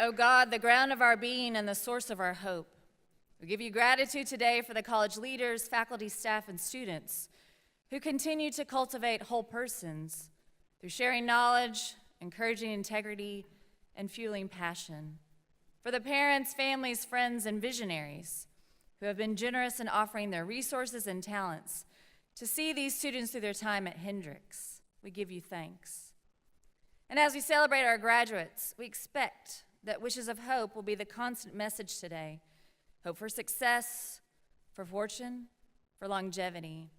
O God, the ground of our being and the source of our hope, we give you gratitude today for the college leaders, faculty, staff, and students who continue to cultivate whole persons through sharing knowledge, encouraging integrity, and fueling passion. For the parents, families, friends, and visionaries who have been generous in offering their resources and talents to see these students through their time at Hendrix, we give you thanks. And as we celebrate our graduates, we expect that wishes of hope will be the constant message today. Hope for success, for fortune, for longevity.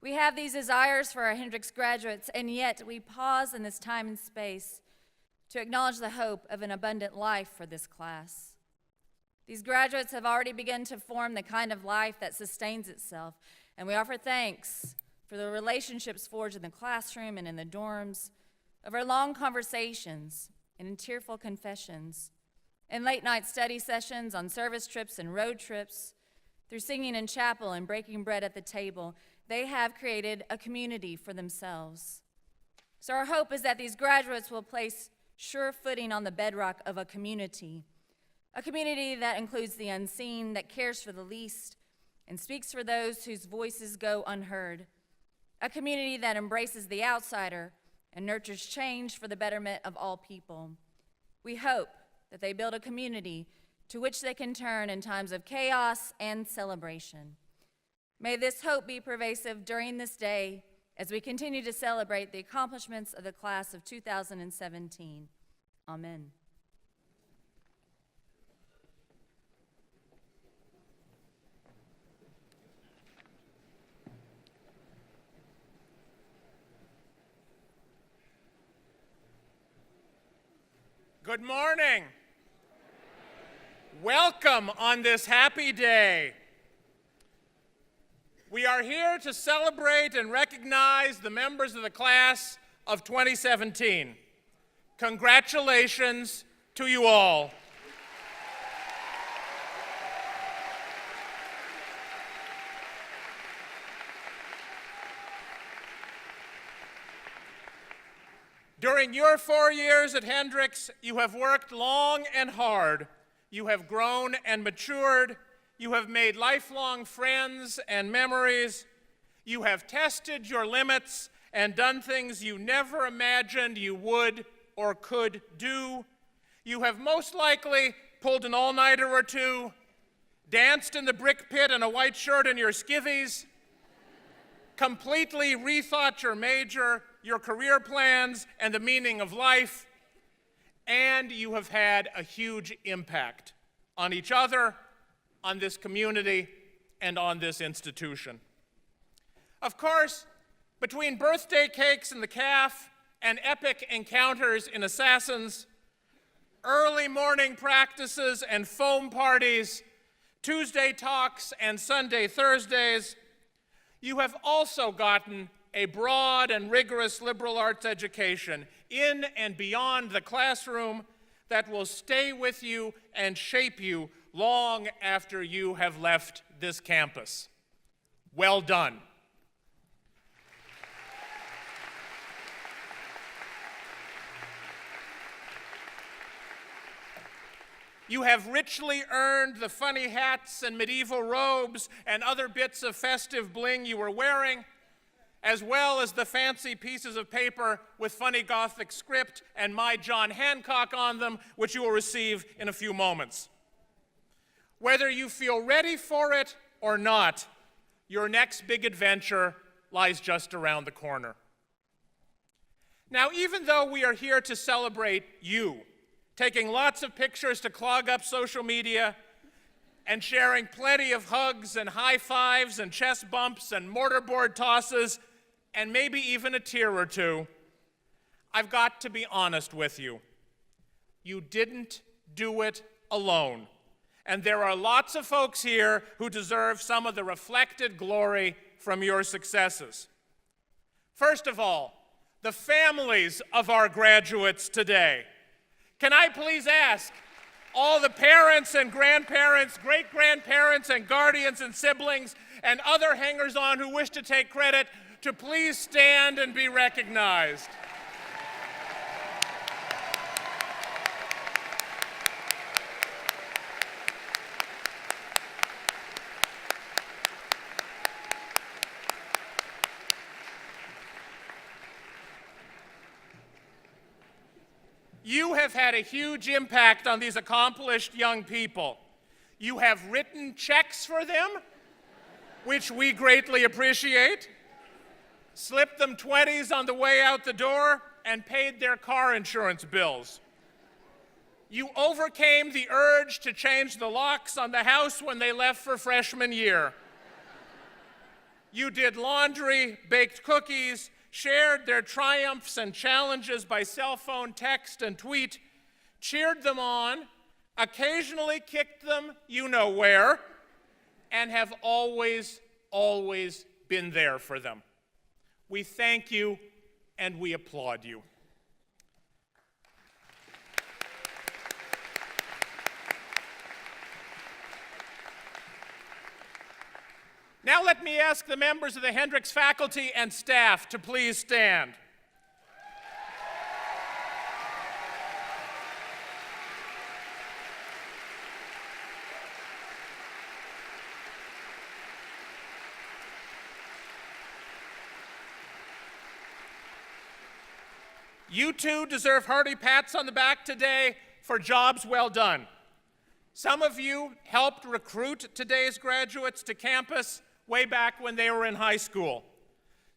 We have these desires for our Hendrix graduates, and yet we pause in this time and space to acknowledge the hope of an abundant life for this class. These graduates have already begun to form the kind of life that sustains itself, and we offer thanks for the relationships forged in the classroom and in the dorms, of our long conversations and in tearful confessions, in late-night study sessions, on service trips and road trips, through singing in chapel and breaking bread at the table. They have created a community for themselves. So our hope is that these graduates will place sure footing on the bedrock of a community that includes the unseen, that cares for the least, and speaks for those whose voices go unheard, a community that embraces the outsider and nurtures change for the betterment of all people. We hope that they build a community to which they can turn in times of chaos and celebration. May this hope be pervasive during this day as we continue to celebrate the accomplishments of the class of 2017. Amen. Good morning. Welcome on this happy day. We are here to celebrate and recognize the members of the class of 2017. Congratulations to you all. During your 4 years at Hendrix, you have worked long and hard. You have grown and matured. You have made lifelong friends and memories. You have tested your limits and done things you never imagined you would or could do. You have most likely pulled an all-nighter or two, danced in the brick pit in a white shirt and your skivvies, completely rethought your major, your career plans, and the meaning of life, and you have had a huge impact on each other, on this community, and on this institution. Of course, between birthday cakes in the calf and epic encounters in Assassins, early morning practices and foam parties, Tuesday talks and Sunday Thursdays, you have also gotten a broad and rigorous liberal arts education in and beyond the classroom that will stay with you and shape you long after you have left this campus. Well done. You have richly earned the funny hats and medieval robes and other bits of festive bling you were wearing, as well as the fancy pieces of paper with funny Gothic script and my John Hancock on them, which you will receive in a few moments. Whether you feel ready for it or not, your next big adventure lies just around the corner. Now, even though we are here to celebrate you, taking lots of pictures to clog up social media, and sharing plenty of hugs and high fives and chest bumps and mortarboard tosses, and maybe even a tear or two, I've got to be honest with you. You didn't do it alone. And there are lots of folks here who deserve some of the reflected glory from your successes. First of all, the families of our graduates today. Can I please ask all the parents and grandparents, great-grandparents and guardians and siblings and other hangers-on who wish to take credit to please stand and be recognized. You have had a huge impact on these accomplished young people. You have written checks for them, which we greatly appreciate, slipped them 20s on the way out the door, and paid their car insurance bills. You overcame the urge to change the locks on the house when they left for freshman year. You did laundry, baked cookies, shared their triumphs and challenges by cell phone, text, and tweet, cheered them on, occasionally kicked them you know where, and have always, always been there for them. We thank you and we applaud you. Now let me ask the members of the Hendrix faculty and staff to please stand. You too deserve hearty pats on the back today for jobs well done. Some of you helped recruit today's graduates to campus way back when they were in high school.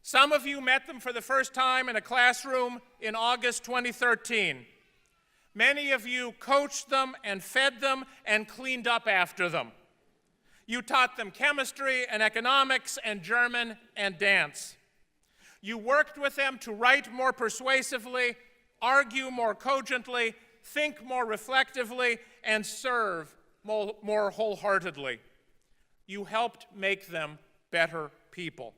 Some of you met them for the first time in a classroom in August 2013. Many of you coached them and fed them and cleaned up after them. You taught them chemistry and economics and German and dance. You worked with them to write more persuasively, argue more cogently, think more reflectively, and serve more wholeheartedly. You helped make them better people.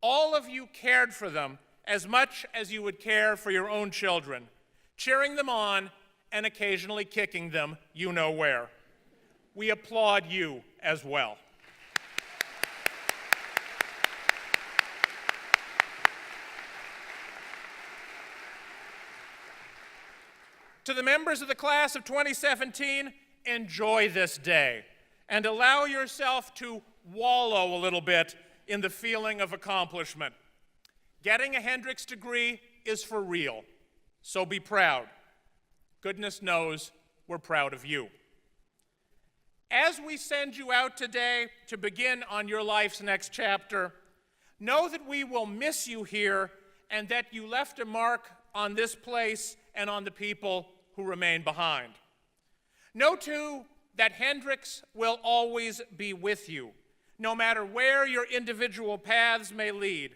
All of you cared for them as much as you would care for your own children, cheering them on and occasionally kicking them you know where. We applaud you as well. To the members of the class of 2017, enjoy this day and allow yourself to wallow a little bit in the feeling of accomplishment. Getting a Hendrix degree is for real, so be proud. Goodness knows we're proud of you. As we send you out today to begin on your life's next chapter, know that we will miss you here and that you left a mark on this place and on the people who remain behind. Know, too, that Hendrix will always be with you, no matter where your individual paths may lead.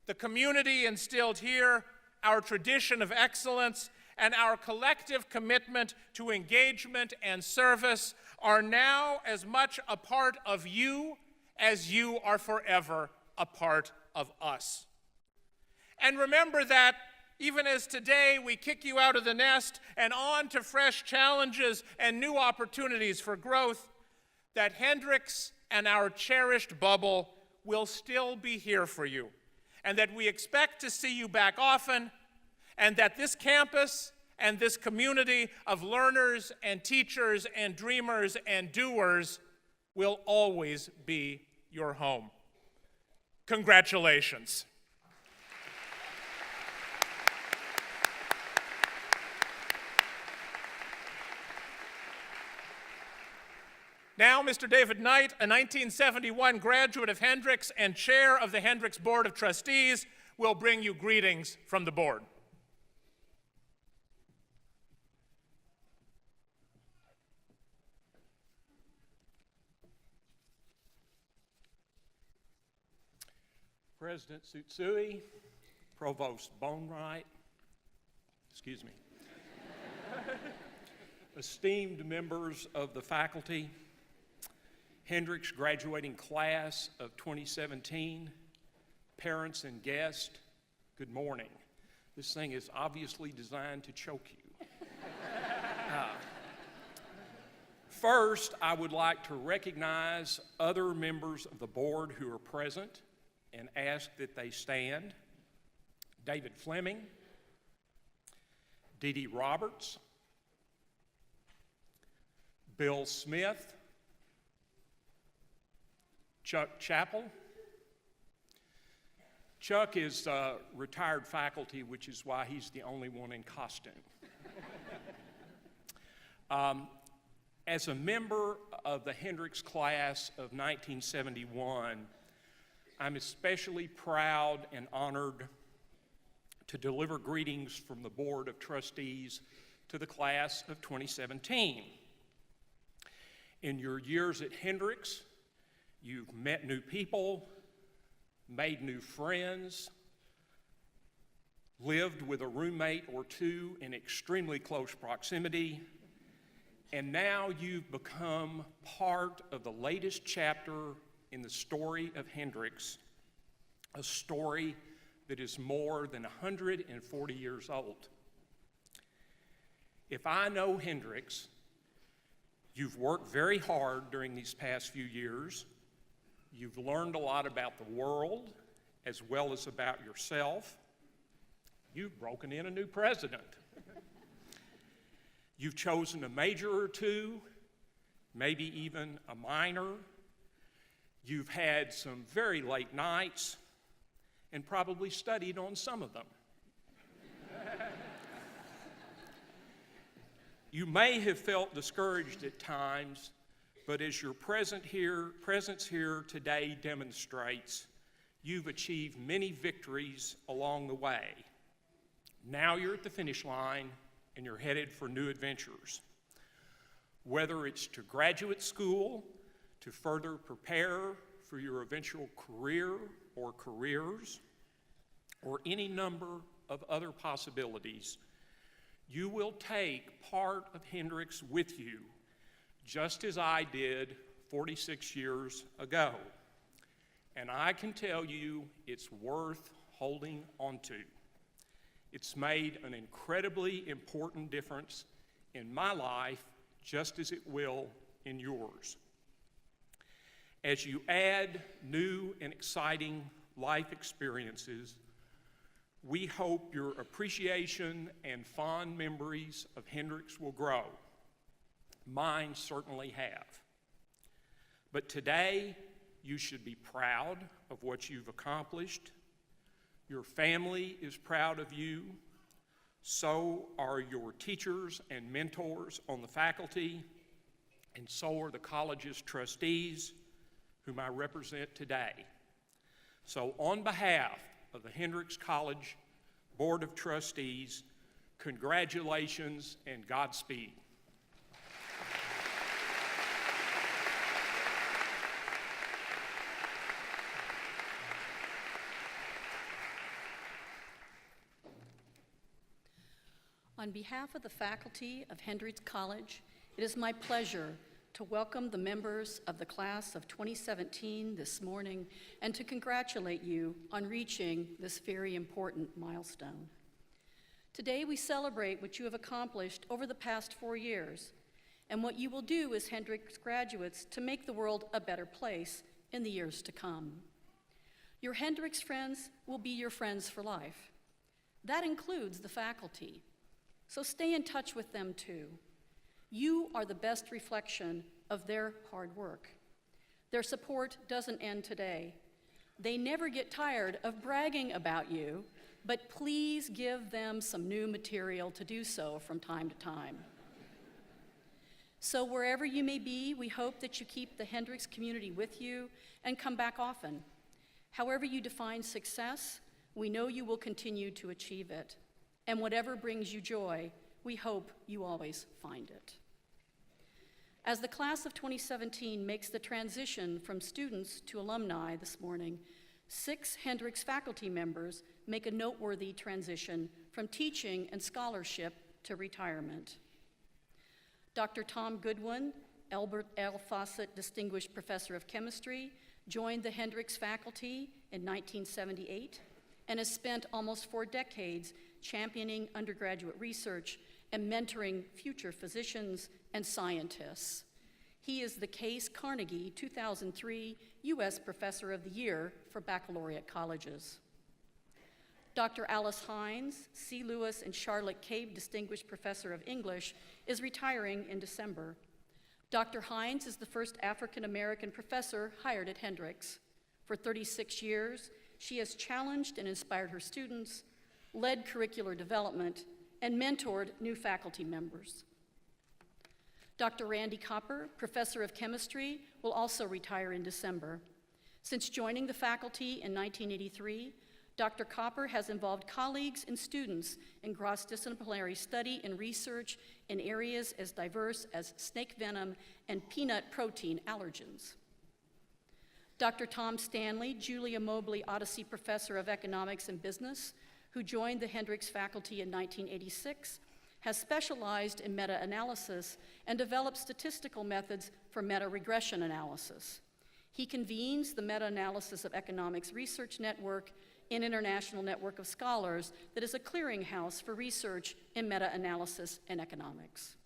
The community instilled here, our tradition of excellence, and our collective commitment to engagement and service are now as much a part of you as you are forever a part of us. And remember that even as today we kick you out of the nest and on to fresh challenges and new opportunities for growth, that Hendrix and our cherished bubble will still be here for you, and that we expect to see you back often, and that this campus and this community of learners and teachers and dreamers and doers will always be your home. Congratulations. Now, Mr. David Knight, a 1971 graduate of Hendrix and chair of the Hendrix Board of Trustees, will bring you greetings from the board. President Tsutsui, Provost Bonewright, excuse me, esteemed members of the faculty, Hendrix graduating class of 2017, parents and guests, good morning. This thing is obviously designed to choke you. First, I would like to recognize other members of the board who are present and ask that they stand. David Fleming, Dee Dee Roberts, Bill Smith, Chuck Chaplain. Chuck is retired faculty, which is why he's the only one in costume. As a member of the Hendrix class of 1971, I'm especially proud and honored to deliver greetings from the Board of Trustees to the class of 2017. In your years at Hendrix, you've met new people, made new friends, lived with a roommate or two in extremely close proximity, and now you've become part of the latest chapter in the story of Hendrix, a story that is more than 140 years old. If I know Hendrix, you've worked very hard during these past few years. You've learned a lot about the world as well as about yourself. You've broken in a new president. You've chosen a major or two, maybe even a minor. You've had some very late nights and probably studied on some of them. You may have felt discouraged at times, but as your presence here today demonstrates, you've achieved many victories along the way. Now you're at the finish line and you're headed for new adventures. Whether it's to graduate school, to further prepare for your eventual career or careers, or any number of other possibilities, you will take part of Hendrix with you, just as I did 46 years ago. And I can tell you it's worth holding on to. It's made an incredibly important difference in my life, just as it will in yours. As you add new and exciting life experiences, we hope your appreciation and fond memories of Hendrix will grow. Mine certainly have. But today, you should be proud of what you've accomplished. Your family is proud of you. So are your teachers and mentors on the faculty, and so are the college's trustees, whom I represent today. So on behalf of the Hendrix College Board of Trustees, congratulations and Godspeed. On behalf of the faculty of Hendrix College, it is my pleasure to welcome the members of the class of 2017 this morning and to congratulate you on reaching this very important milestone. Today we celebrate what you have accomplished over the past 4 years and what you will do as Hendrix graduates to make the world a better place in the years to come. Your Hendrix friends will be your friends for life. That includes the faculty. So stay in touch with them too. You are the best reflection of their hard work. Their support doesn't end today. They never get tired of bragging about you, but please give them some new material to do so from time to time. So wherever you may be, we hope that you keep the Hendrix community with you and come back often. However you define success, we know you will continue to achieve it. And whatever brings you joy, we hope you always find it. As the class of 2017 makes the transition from students to alumni this morning, 6 Hendrix faculty members make a noteworthy transition from teaching and scholarship to retirement. Dr. Tom Goodwin, Albert L. Fawcett Distinguished Professor of Chemistry, joined the Hendrix faculty in 1978 and has spent almost 4 decades championing undergraduate research and mentoring future physicians and scientists. He is the Case Carnegie 2003 U.S. Professor of the Year for baccalaureate colleges. Dr. Alice Hines, C. Lewis and Charlotte Cave Distinguished Professor of English, is retiring in December. Dr. Hines is the first African-American professor hired at Hendrix. For 36 years, she has challenged and inspired her students, led curricular development, and mentored new faculty members. Dr. Randy Copper, professor of chemistry, will also retire in December. Since joining the faculty in 1983, Dr. Copper has involved colleagues and students in cross-disciplinary study and research in areas as diverse as snake venom and peanut protein allergens. Dr. Tom Stanley, Julia Mobley Odyssey Professor of Economics and Business, who joined the Hendrix faculty in 1986, has specialized in meta-analysis and developed statistical methods for meta-regression analysis. He convenes the Meta-Analysis of Economics Research Network, an international network of scholars that is a clearinghouse for research in meta-analysis and economics.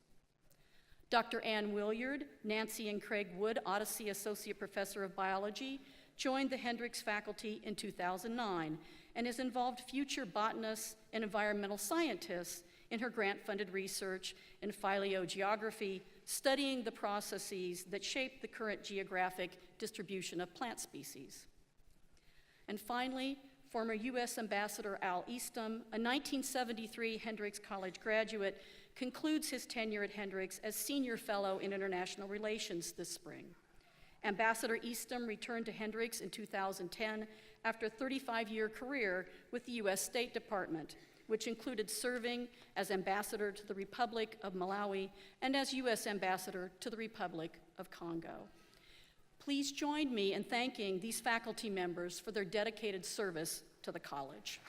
Dr. Ann Williard, Nancy and Craig Wood Odyssey Associate Professor of Biology, joined the Hendrix faculty in 2009 and has involved future botanists and environmental scientists in her grant-funded research in phylogeography, studying the processes that shape the current geographic distribution of plant species. And finally, former U.S. Ambassador Al Eastham, a 1973 Hendrix College graduate, concludes his tenure at Hendrix as Senior Fellow in International Relations this spring. Ambassador Eastham returned to Hendrix in 2010 after a 35-year career with the U.S. State Department, which included serving as Ambassador to the Republic of Malawi and as U.S. Ambassador to the Republic of Congo. Please join me in thanking these faculty members for their dedicated service to the college.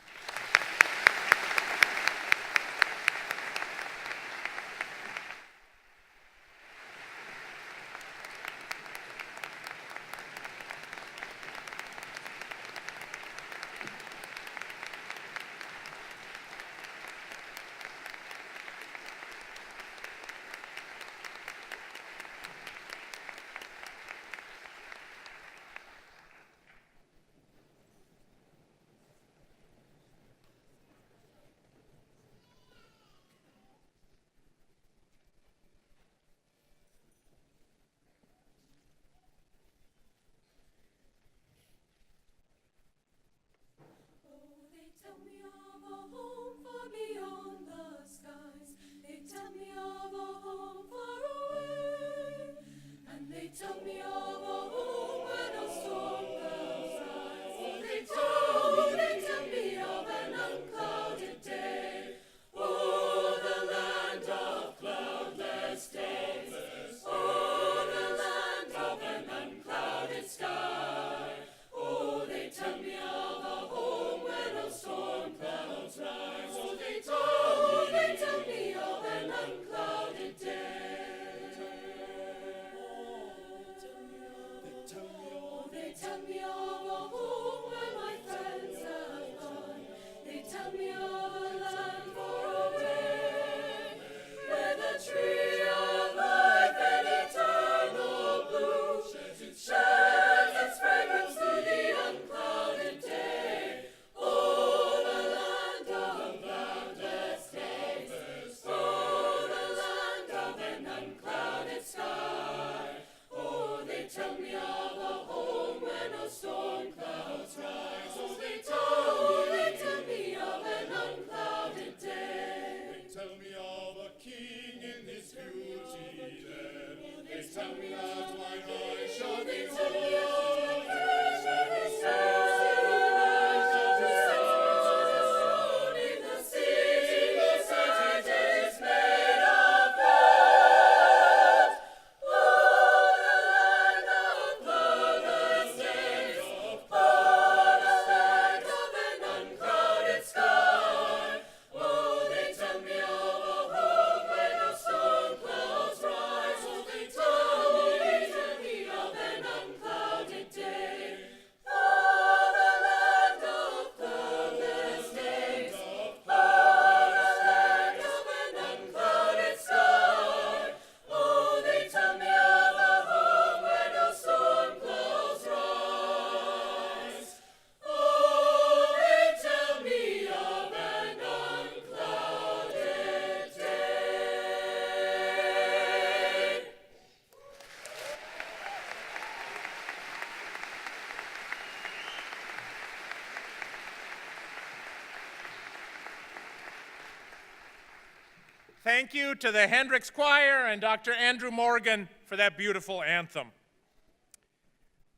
Thank you to the Hendrix Choir and Dr. Andrew Morgan for that beautiful anthem.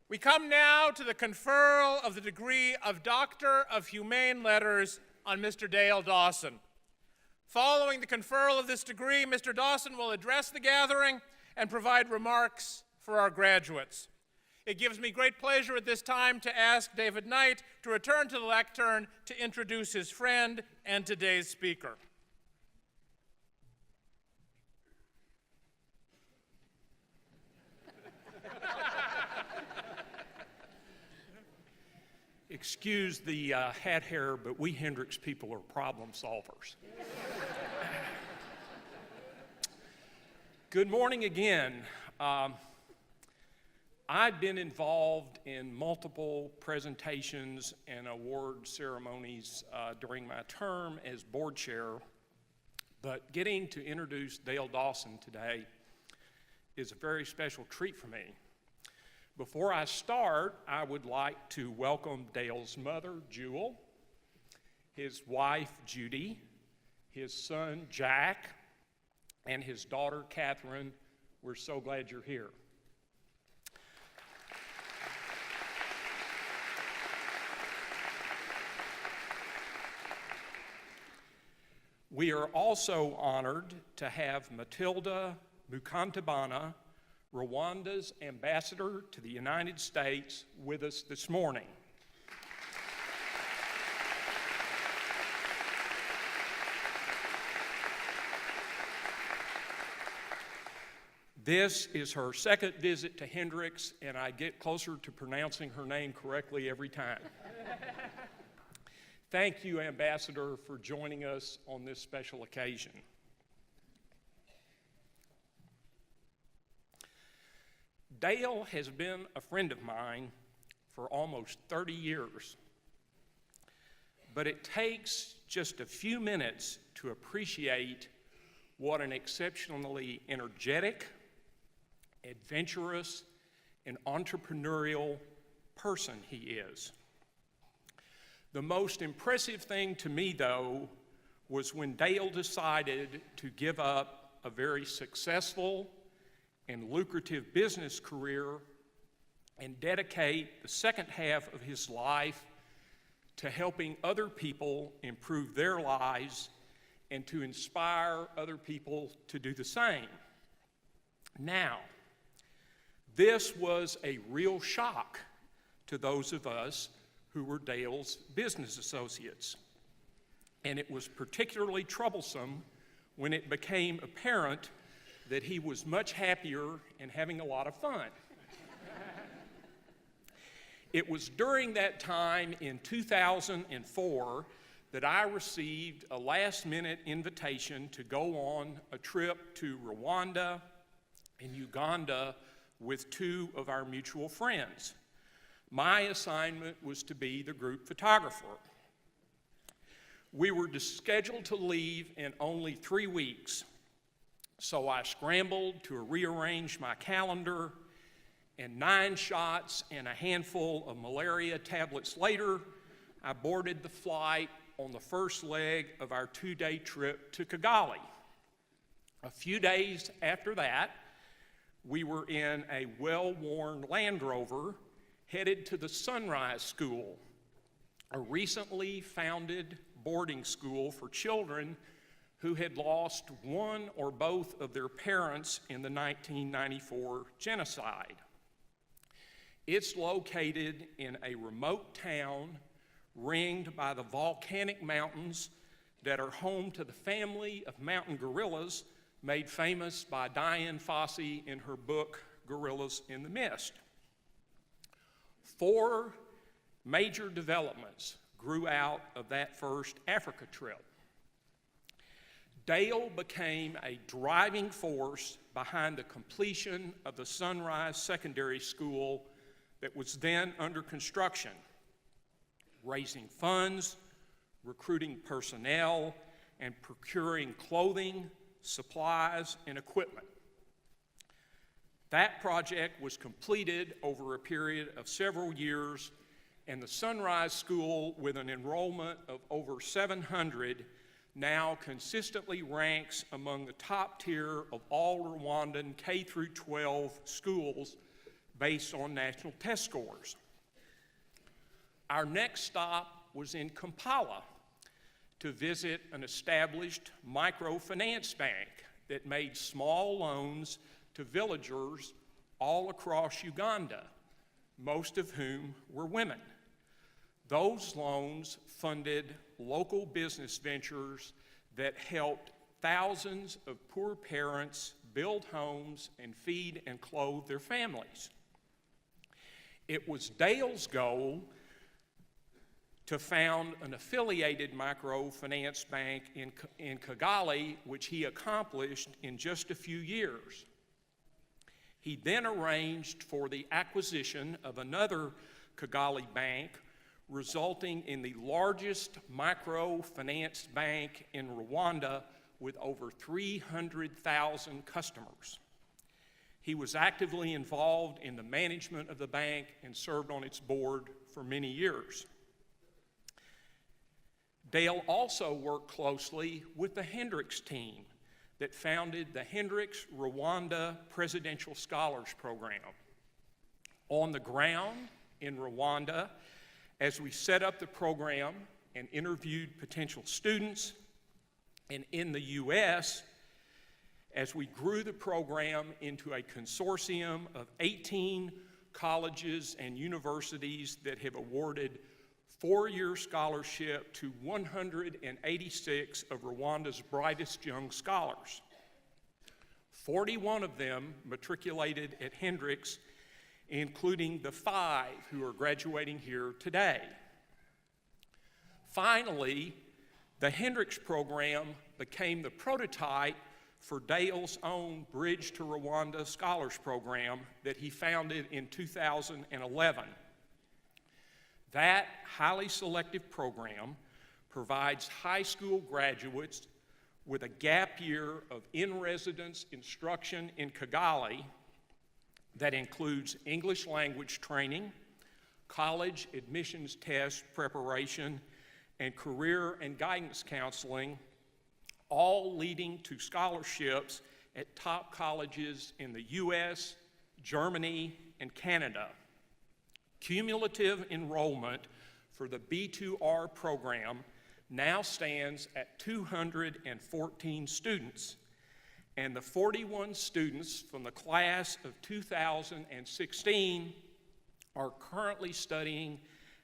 We come now to the conferral of the degree of Doctor of Humane Letters on Mr. Dale Dawson. Following the conferral of this degree, Mr. Dawson will address the gathering and provide remarks for our graduates. It gives me great pleasure at this time to ask David Knight to return to the lectern to introduce his friend and today's speaker. Excuse the hat hair, but we Hendrix people are problem solvers. Good morning again. I've been involved in multiple presentations and award ceremonies during my term as board chair, but getting to introduce Dale Dawson today is a very special treat for me. Before I start, I would like to welcome Dale's mother, Jewel, his wife, Judy, his son, Jack, and his daughter, Catherine. We're so glad you're here. We are also honored to have Matilda Mukantabana, Rwanda's ambassador to the United States, with us this morning. This is her second visit to Hendrix, and I get closer to pronouncing her name correctly every time. Thank you, Ambassador, for joining us on this special occasion. Dale has been a friend of mine for almost 30 years, but it takes just a few minutes to appreciate what an exceptionally energetic, adventurous, and entrepreneurial person he is. The most impressive thing to me, though, was when Dale decided to give up a very successful and lucrative business career and dedicate the second half of his life to helping other people improve their lives and to inspire other people to do the same. Now, this was a real shock to those of us who were Dale's business associates, and it was particularly troublesome when it became apparent that he was much happier and having a lot of fun. It was during that time in 2004 that I received a last-minute invitation to go on a trip to Rwanda and Uganda with two of our mutual friends. My assignment was to be the group photographer. We were scheduled to leave in only 3 weeks, so I scrambled to rearrange my calendar, and 9 shots and a handful of malaria tablets later, I boarded the flight on the first leg of our 2-day trip to Kigali. A few days after that, we were in a well-worn Land Rover headed to the Sunrise School, a recently founded boarding school for children who had lost one or both of their parents in the 1994 genocide. It's located in a remote town ringed by the volcanic mountains that are home to the family of mountain gorillas made famous by Diane Fossey in her book, Gorillas in the Mist. 4 major developments grew out of that first Africa trip. Dale became a driving force behind the completion of the Sunrise Secondary School that was then under construction, raising funds, recruiting personnel, and procuring clothing, supplies, and equipment. That project was completed over a period of several years, and the Sunrise School, with an enrollment of over 700, now consistently ranks among the top tier of all Rwandan K through 12 schools based on national test scores. Our next stop was in Kampala to visit an established microfinance bank that made small loans to villagers all across Uganda, most of whom were women. Those loans funded local business ventures that helped thousands of poor parents build homes and feed and clothe their families. It was Dale's goal to found an affiliated microfinance bank in Kigali, which he accomplished in just a few years. He then arranged for the acquisition of another Kigali bank, resulting in the largest microfinance bank in Rwanda with over 300,000 customers. He was actively involved in the management of the bank and served on its board for many years. Dale also worked closely with the Hendrix team that founded the Hendrix Rwanda Presidential Scholars Program. On the ground in Rwanda, as we set up the program and interviewed potential students, and in the U.S., as we grew the program into a consortium of 18 colleges and universities that have awarded four-year scholarship to 186 of Rwanda's brightest young scholars. 41 of them matriculated at Hendrix, including the 5 who are graduating here today. Finally, the Hendrix program became the prototype for Dale's own Bridge to Rwanda Scholars Program that he founded in 2011. That highly selective program provides high school graduates with a gap year of in-residence instruction in Kigali that includes English language training, college admissions test preparation, and career and guidance counseling, all leading to scholarships at top colleges in the US, Germany, and Canada. Cumulative enrollment for the B2R program now stands at 214 students, and the 41 students from the class of 2016 are currently studying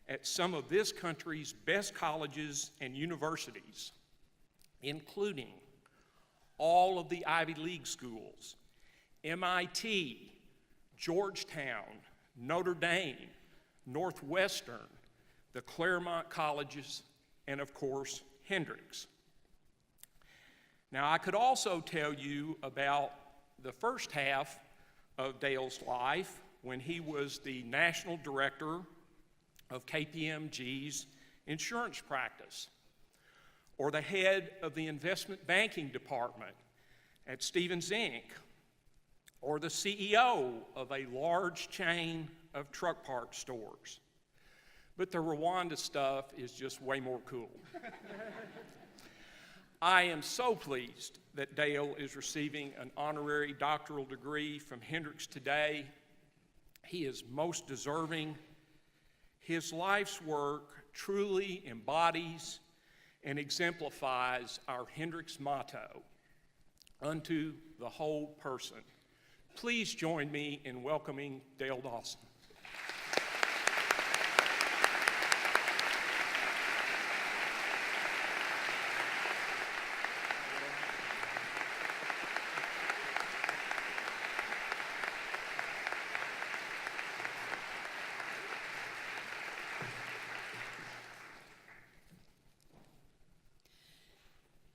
at some of this country's best colleges and universities, including all of the Ivy League schools, MIT, Georgetown, Notre Dame, Northwestern, the Claremont colleges, and of course, Hendrix. Now, I could also tell you about the first half of Dale's life when he was the national director of KPMG's insurance practice, or the head of the investment banking department at Stevens Inc., or the CEO of a large chain of truck park stores. But the Rwanda stuff is just way more cool. I am so pleased that Dale is receiving an honorary doctoral degree from Hendrix today. He is most deserving. His life's work truly embodies and exemplifies our Hendrix motto, unto the whole person. Please join me in welcoming Dale Dawson.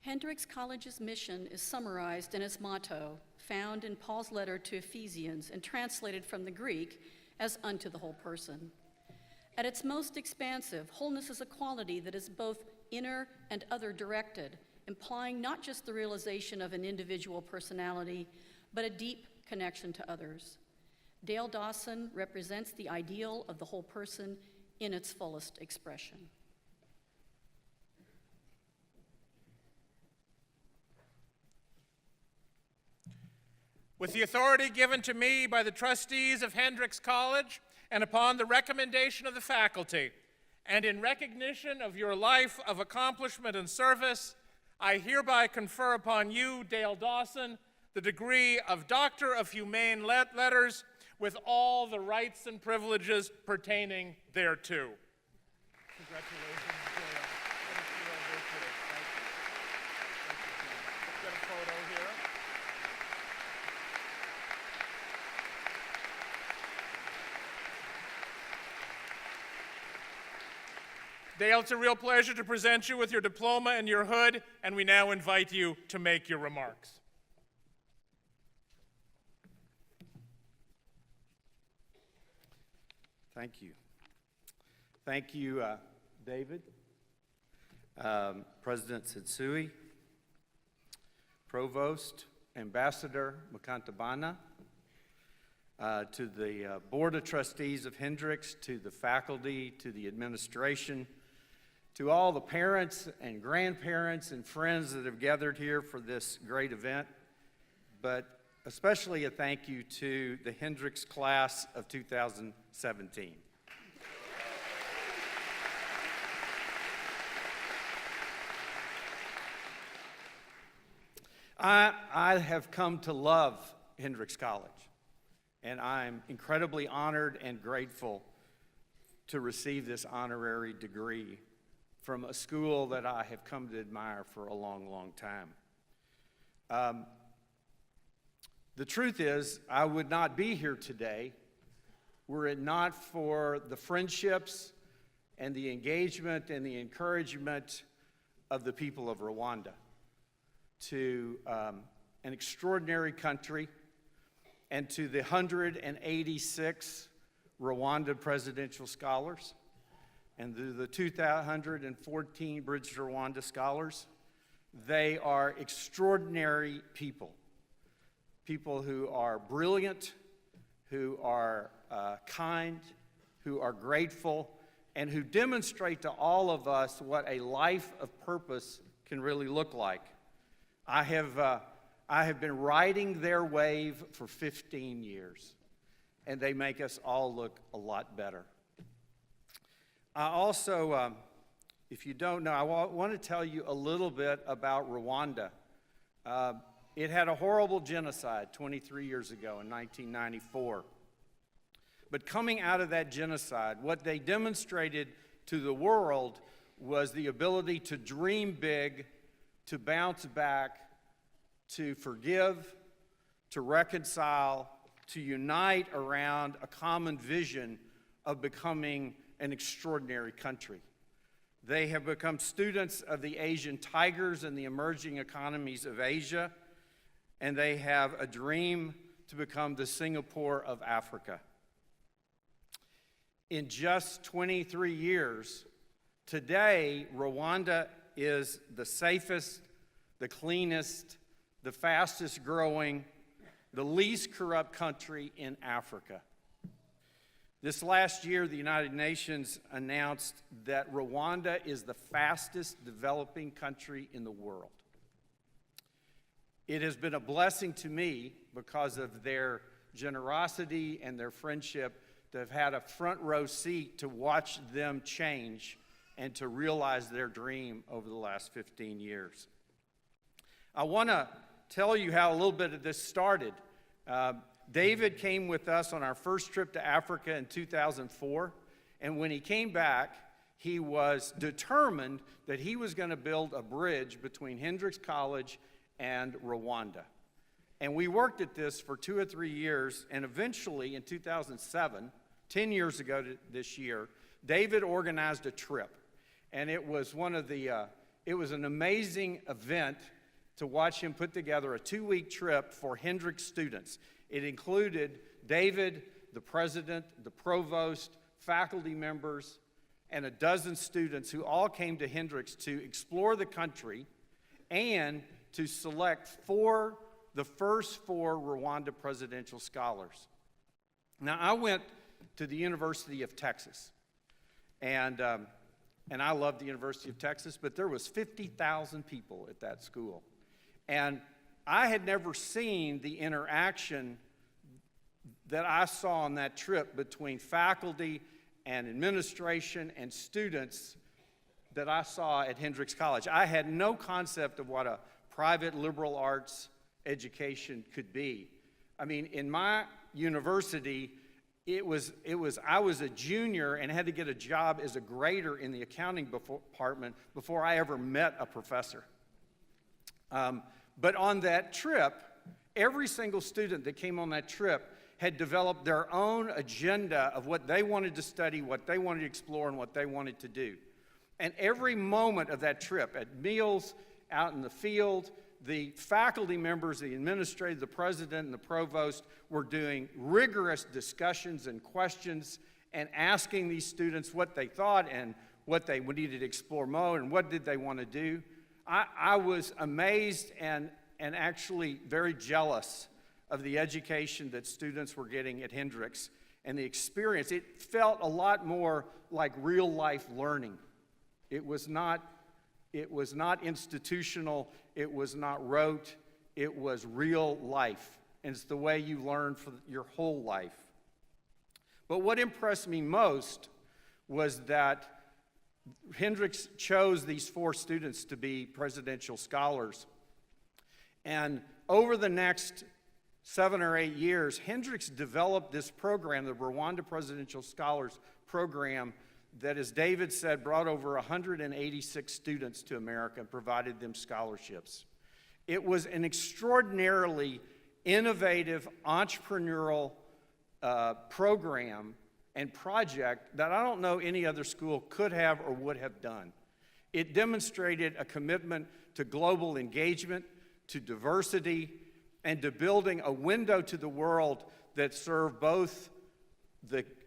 Hendrix College's mission is summarized in its motto, found in Paul's letter to Ephesians and translated from the Greek as unto the whole person. At its most expansive, wholeness is a quality that is both inner and other directed, implying not just the realization of an individual personality, but a deep connection to others. Dale Dawson represents the ideal of the whole person in its fullest expression. With the authority given to me by the trustees of Hendrix College and upon the recommendation of the faculty, and in recognition of your life of accomplishment and service, I hereby confer upon you, Dale Dawson, the degree of Doctor of Humane Letters with all the rights and privileges pertaining thereto. Congratulations, Dale. What a thrill this is. Thank you. Let's get a photo here. Dale, it's a real pleasure to present you with your diploma and your hood, and we now invite you to make your remarks. Thank you. Thank you, David, President Setsui, Provost, Ambassador Makantabana, to the Board of Trustees of Hendrix, to the faculty, to the administration, to all the parents and grandparents and friends that have gathered here for this great event, but especially a thank you to the Hendrix class of 2017. I have come to love Hendrix College, and I'm incredibly honored and grateful to receive this honorary degree from a school that I have come to admire for a long, long time. The truth is, I would not be here today were it not for the friendships and the engagement and the encouragement of the people of Rwanda to an extraordinary country, and to the 186 Rwanda presidential scholars, and to the 214 Bridge to Rwanda scholars. They are extraordinary people. People who are brilliant, who are kind, who are grateful, and who demonstrate to all of us what a life of purpose can really look like. I have been riding their wave for 15 years, and they make us all look a lot better. I also, if you don't know, I want to tell you a little bit about Rwanda. It had a horrible genocide 23 years ago in 1994. But coming out of that genocide, what they demonstrated to the world was the ability to dream big, to bounce back, to forgive, to reconcile, to unite around a common vision of becoming an extraordinary country. They have become students of the Asian tigers and the emerging economies of Asia, and they have a dream to become the Singapore of Africa. In just 23 years, today, Rwanda is the safest, the cleanest, the fastest growing, the least corrupt country in Africa. This last year, the United Nations announced that Rwanda is the fastest developing country in the world. It has been a blessing to me because of their generosity and their friendship to have had a front row seat to watch them change and to realize their dream over the last 15 years. I want to tell you how a little bit of this started. David came with us on our first trip to Africa in 2004, and when he came back, he was determined that he was going to build a bridge between Hendrix College and Rwanda. And we worked at this for 2 or 3 years, and eventually in 2007, 10 years ago this year, David organized a trip. And it was it was an amazing event to watch him put together a 2-week trip for Hendrix students. It included David, the president, the provost, faculty members, and a dozen students who all came to Hendrix to explore the country and to select the first 4 Rwanda presidential scholars. Now, I went to the University of Texas, and I love the University of Texas, but there was 50,000 people at that school. And I had never seen the interaction that I saw on that trip between faculty and administration and students that I saw at Hendrix College. I had no concept of what a private liberal arts education could be. I mean, in my university, I was a junior and had to get a job as a grader in the accounting department before I ever met a professor. But on that trip, every single student that came on that trip had developed their own agenda of what they wanted to study, what they wanted to explore, and what they wanted to do. And every moment of that trip, at meals, out in the field, the faculty members, the administrator, the president, and the provost were doing rigorous discussions and questions and asking these students what they thought and what they needed to explore more and what did they want to do. I was amazed and actually very jealous of the education that students were getting at Hendrix and the experience. It felt a lot more like real life learning. It was not institutional, it was not rote, it was real life. And it's the way you learn for your whole life. But what impressed me most was that Hendrix chose these 4 students to be presidential scholars. And over the next 7 or 8 years, Hendrix developed this program, the Rwanda Presidential Scholars Program, that, as David said, brought over 186 students to America and provided them scholarships. It was an extraordinarily innovative, entrepreneurial program and project that I don't know any other school could have or would have done. It demonstrated a commitment to global engagement, to diversity, and to building a window to the world that served both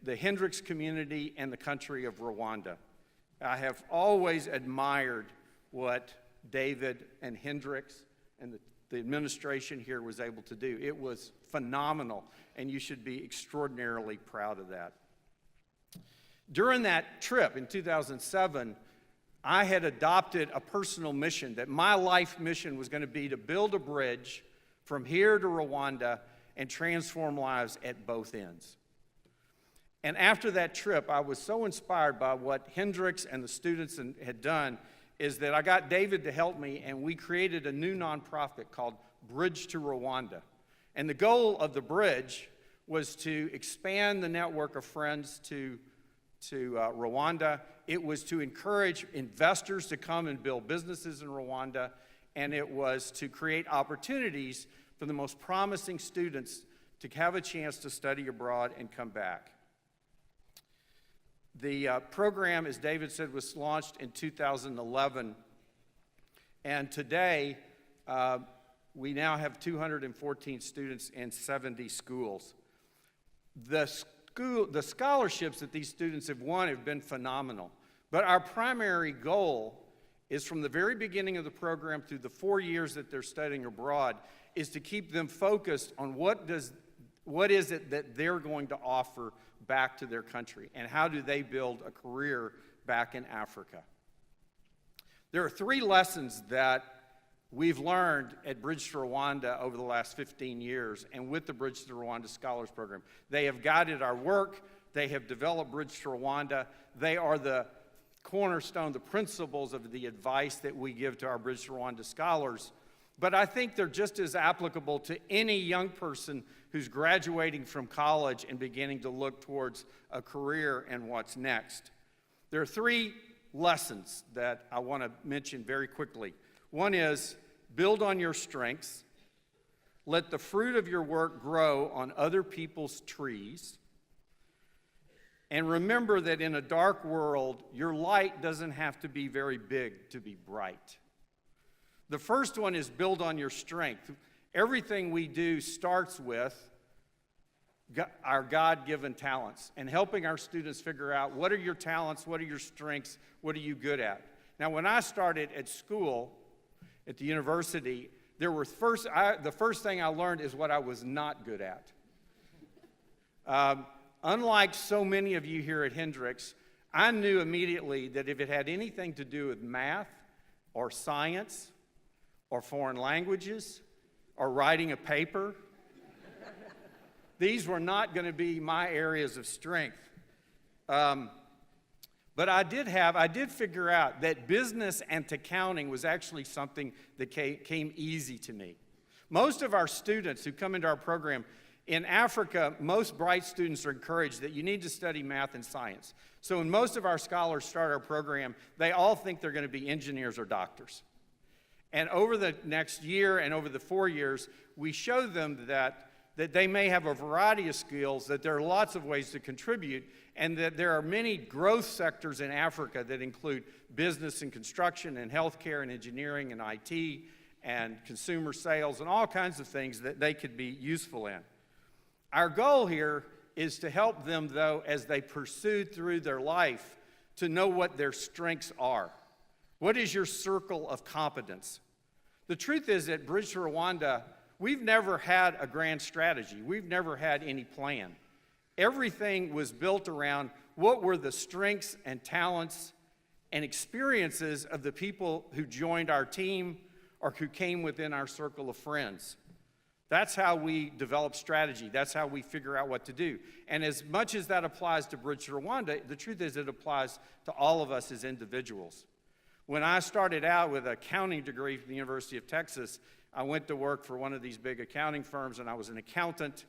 the Hendrix community and the country of Rwanda. I have always admired what David and Hendrix and the administration here was able to do. It was phenomenal, and you should be extraordinarily proud of that. During that trip in 2007, I had adopted a personal mission that my life mission was going to be to build a bridge from here to Rwanda and transform lives at both ends. And after that trip, I was so inspired by what Hendrix and the students had done is that I got David to help me, and we created a new nonprofit called Bridge to Rwanda. And the goal of the bridge was to expand the network of friends to Rwanda. It was to encourage investors to come and build businesses in Rwanda, and it was to create opportunities for the most promising students to have a chance to study abroad and come back. The program, as David said, was launched in 2011, and today we now have 214 students in 70 schools. The scholarships that these students have won have been phenomenal, but our primary goal is from the very beginning of the program through the 4 years that they're studying abroad is to keep them focused on what is it that they're going to offer back to their country, and how do they build a career back in Africa. There are 3 lessons that we've learned at Bridge to Rwanda over the last 15 years and with the Bridge to Rwanda Scholars Program. They have guided our work. They have developed Bridge to Rwanda. They are the cornerstone, the principles of the advice that we give to our Bridge to Rwanda scholars. But I think they're just as applicable to any young person who's graduating from college and beginning to look towards a career and what's next. There are 3 lessons that I want to mention very quickly. One is, build on your strengths. Let the fruit of your work grow on other people's trees. And remember that in a dark world, your light doesn't have to be very big to be bright. The first one is build on your strength. Everything we do starts with our God-given talents and helping our students figure out what are your talents, what are your strengths, what are you good at. Now, when I started at school, at the university, the first thing I learned is what I was not good at. Unlike so many of you here at Hendrix, I knew immediately that if it had anything to do with math or science or foreign languages or writing a paper. These were not going to be my areas of strength. But I did figure out that business and accounting was actually something that came easy to me. Most of our students who come into our program, in Africa, most bright students are encouraged that you need to study math and science. So when most of our scholars start our program, they all think they're going to be engineers or doctors. And over the next year and over the 4 years, we show them that they may have a variety of skills, that there are lots of ways to contribute, and that there are many growth sectors in Africa that include business and construction and healthcare and engineering and IT and consumer sales and all kinds of things that they could be useful in. Our goal here is to help them, though, as they pursue through their life, to know what their strengths are. What is your circle of competence? The truth is, at Bridge to Rwanda, we've never had a grand strategy. We've never had any plan. Everything was built around what were the strengths and talents and experiences of the people who joined our team or who came within our circle of friends. That's how we develop strategy. That's how we figure out what to do. And as much as that applies to Bridge to Rwanda, the truth is it applies to all of us as individuals. When I started out with an accounting degree from the University of Texas, I went to work for one of these big accounting firms, and I was an accountant.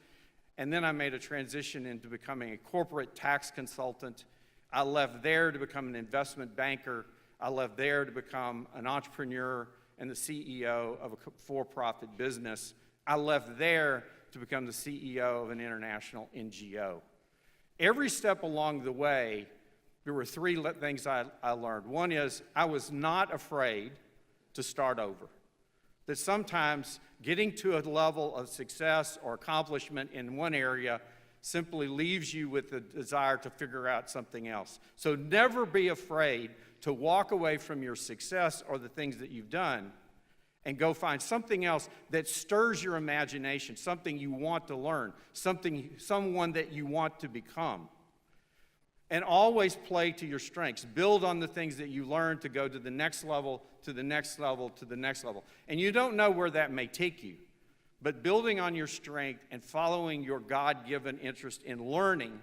And then I made a transition into becoming a corporate tax consultant. I left there to become an investment banker. I left there to become an entrepreneur and the CEO of a for-profit business. I left there to become the CEO of an international NGO. Every step along the way, there were three things I learned. One is I was not afraid to start over. That sometimes getting to a level of success or accomplishment in one area simply leaves you with the desire to figure out something else. So never be afraid to walk away from your success or the things that you've done and go find something else that stirs your imagination, something you want to learn, someone that you want to become. And always play to your strengths. Build on the things that you learn to go to the next level, to the next level, to the next level. And you don't know where that may take you, but building on your strength and following your God-given interest in learning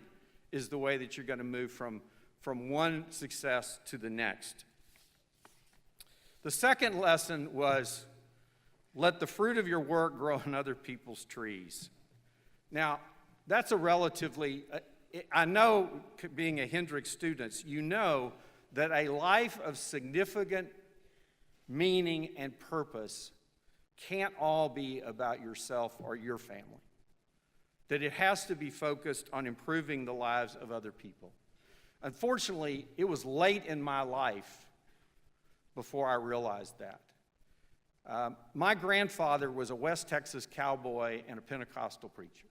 is the way that you're going to move from one success to the next. The second lesson was, let the fruit of your work grow on other people's trees. Now, that's a relatively, I know being a Hendrix student, you know that a life of significant meaning and purpose can't all be about yourself or your family. That it has to be focused on improving the lives of other people. Unfortunately, it was late in my life before I realized that. My grandfather was a West Texas cowboy and a Pentecostal preacher.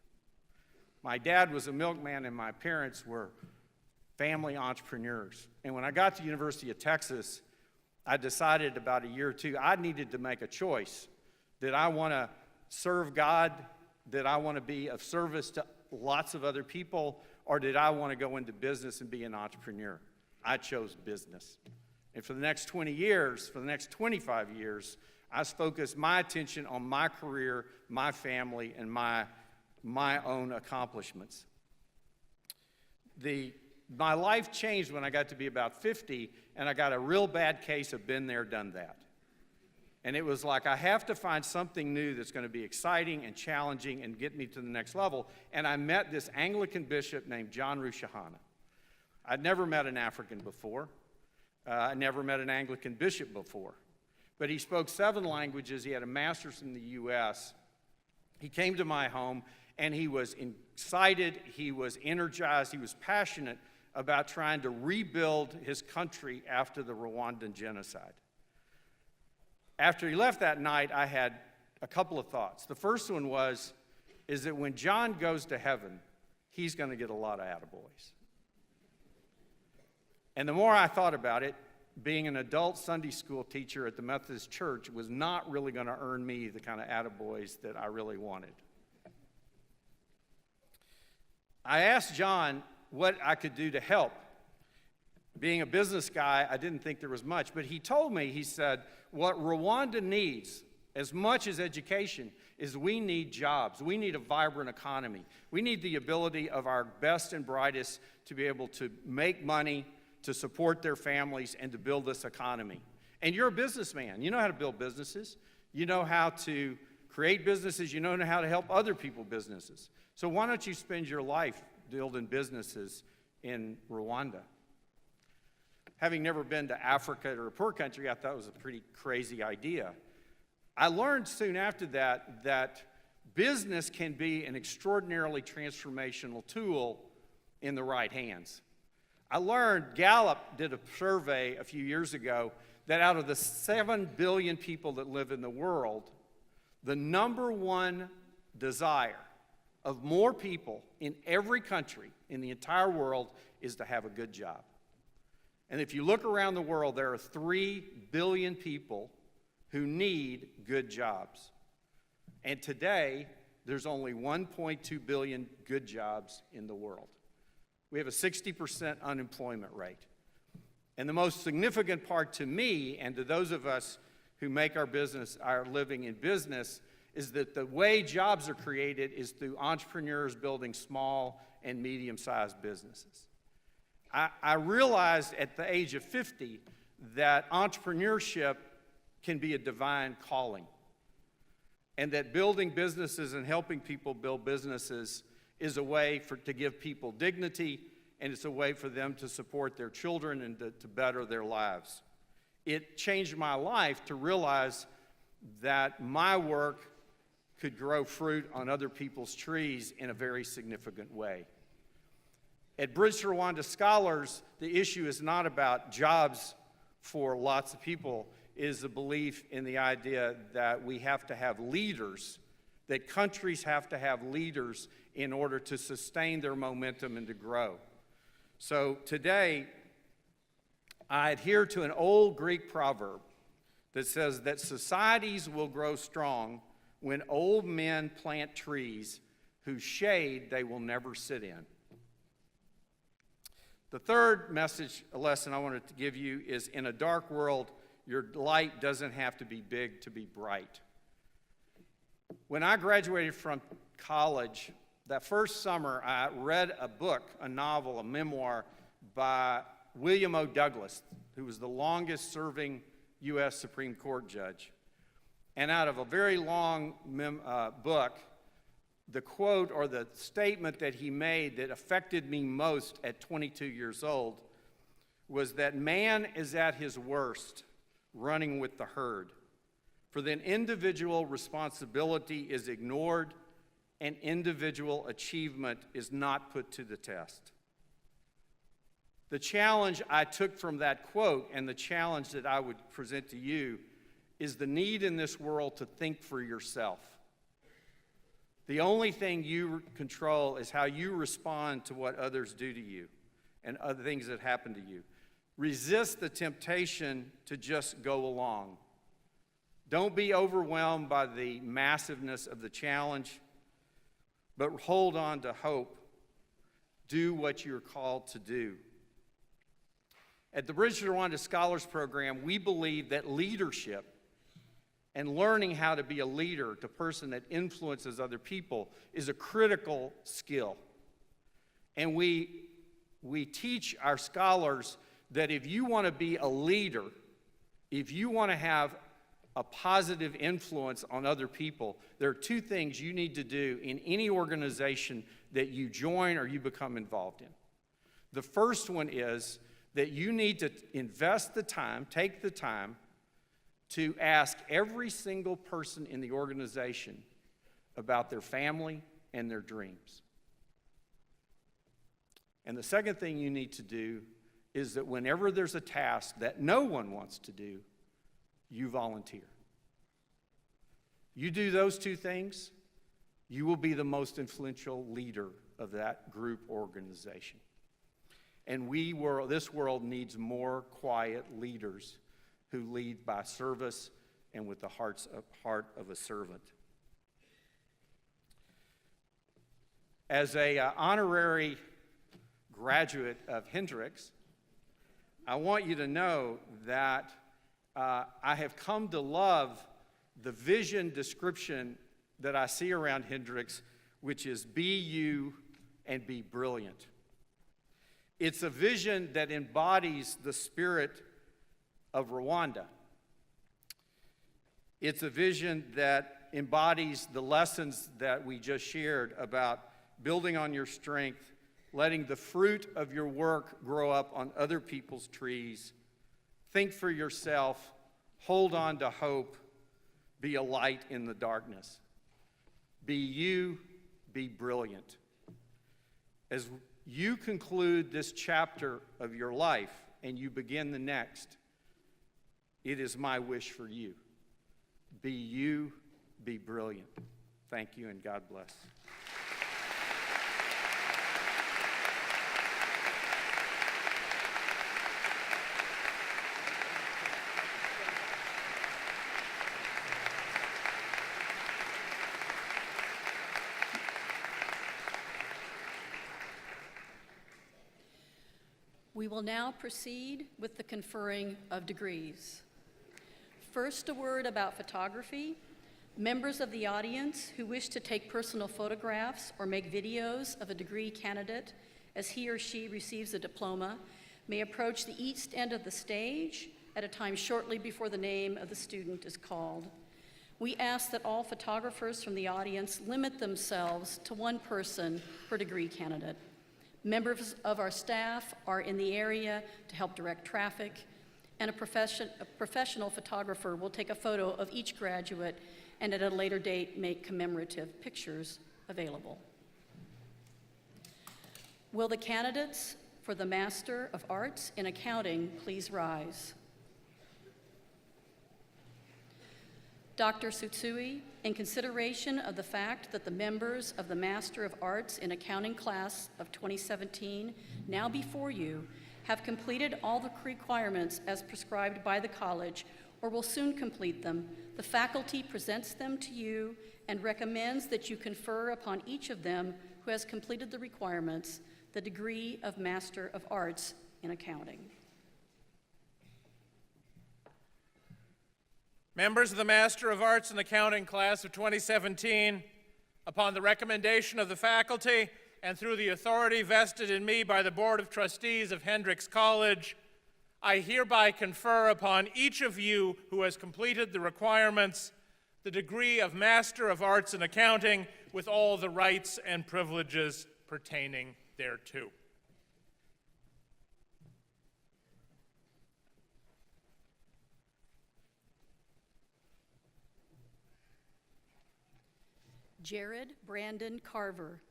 My dad was a milkman, and my parents were family entrepreneurs. And when I got to the University of Texas, I decided about a year or two I needed to make a choice. Did I want to serve God? Did I want to be of service to lots of other people? Or did I want to go into business and be an entrepreneur? I chose business. And for the next 20 years, for the next 25 years, I focused my attention on my career, my family, and my own accomplishments. My life changed when I got to be about 50, and I got a real bad case of been there, done that. And it was like, I have to find something new that's going to be exciting and challenging and get me to the next level. And I met this Anglican bishop named John Rushahana. I'd never met an African before. I never met an Anglican bishop before. But he spoke 7 languages. He had a master's from the U.S. He came to my home, and he was excited, he was energized, he was passionate about trying to rebuild his country after the Rwandan genocide. After he left that night, I had a couple of thoughts. The first one is that when John goes to heaven, he's going to get a lot of attaboys. And the more I thought about it, being an adult Sunday school teacher at the Methodist Church was not really going to earn me the kind of attaboys that I really wanted. I asked John what I could do to help. Being a business guy, I didn't think there was much, but he told me, he said, what Rwanda needs as much as education, is we need jobs. We need a vibrant economy. We need the ability of our best and brightest to be able to make money, to support their families, and to build this economy. And you're a businessman. You know how to build businesses. You know how to create businesses. You know how to help other people businesses. So why don't you spend your life building businesses in Rwanda? Having never been to Africa or a poor country, I thought it was a pretty crazy idea. I learned soon after that business can be an extraordinarily transformational tool in the right hands. I learned, Gallup did a survey a few years ago, that out of the 7 billion people that live in the world, the number one desire of more people in every country in the entire world is to have a good job. And if you look around the world, there are 3 billion people who need good jobs. And today, there's only 1.2 billion good jobs in the world. We have a 60% unemployment rate. And the most significant part to me and to those of us who make our living in business is that the way jobs are created is through entrepreneurs building small and medium-sized businesses. I realized at the age of 50 that entrepreneurship can be a divine calling, and that building businesses and helping people build businesses is a way to give people dignity, and it's a way for them to support their children and to better their lives. It changed my life to realize that my work could grow fruit on other people's trees in a very significant way. At Bridge to Rwanda Scholars, the issue is not about jobs for lots of people. It is the belief in the idea that we have to have leaders, that countries have to have leaders in order to sustain their momentum and to grow. So today, I adhere to an old Greek proverb that says that societies will grow strong when old men plant trees whose shade they will never sit in. The third lesson I wanted to give you is, in a dark world, your light doesn't have to be big to be bright. When I graduated from college, that first summer, I read a book, a novel, a memoir by William O. Douglas, who was the longest-serving U.S. Supreme Court judge. And out of a very long book, the quote or the statement that he made that affected me most at 22 years old was that man is at his worst running with the herd, for then individual responsibility is ignored and individual achievement is not put to the test. The challenge I took from that quote, and the challenge that I would present to you, is the need in this world to think for yourself. The only thing you control is how you respond to what others do to you and other things that happen to you. Resist the temptation to just go along. Don't be overwhelmed by the massiveness of the challenge, but hold on to hope. Do what you're called to do. At the Bridge to Rwanda Scholars Program, we believe that leadership and learning how to be a leader, the person that influences other people, is a critical skill. And we teach our scholars that if you want to be a leader, if you want to have a positive influence on other people, there are 2 things you need to do in any organization that you join or you become involved in. The first one is that you need to invest the time, take the time, to ask every single person in the organization about their family and their dreams. And the second thing you need to do is that whenever there's a task that no one wants to do, you volunteer. You do those 2 things, you will be the most influential leader of that group organization. And this world needs more quiet leaders who lead by service and with the heart of a servant. As an honorary graduate of Hendrix, I want you to know that I have come to love the vision description that I see around Hendrix, which is be you and be brilliant. It's a vision that embodies the spirit of Rwanda. It's a vision that embodies the lessons that we just shared about building on your strength, letting the fruit of your work grow up on other people's trees. Think for yourself, hold on to hope, be a light in the darkness. Be you, be brilliant. As you conclude this chapter of your life and you begin the next, it is my wish for you. Be you, be brilliant. Thank you, and God bless. We will now proceed with the conferring of degrees. First, a word about photography. Members of the audience who wish to take personal photographs or make videos of a degree candidate as he or she receives a diploma may approach the east end of the stage at a time shortly before the name of the student is called. We ask that all photographers from the audience limit themselves to one person per degree candidate. Members of our staff are in the area to help direct traffic, and a professional photographer will take a photo of each graduate and at a later date make commemorative pictures available. Will the candidates for the Master of Arts in Accounting please rise? Dr. Tsutsui, in consideration of the fact that the members of the Master of Arts in Accounting class of 2017, now before you, have completed all the requirements as prescribed by the college or will soon complete them, the faculty presents them to you and recommends that you confer upon each of them who has completed the requirements the degree of Master of Arts in Accounting. Members of the Master of Arts in Accounting class of 2017, upon the recommendation of the faculty and through the authority vested in me by the Board of Trustees of Hendrix College, I hereby confer upon each of you who has completed the requirements the degree of Master of Arts in Accounting with all the rights and privileges pertaining thereto. Jared Brandon Carver.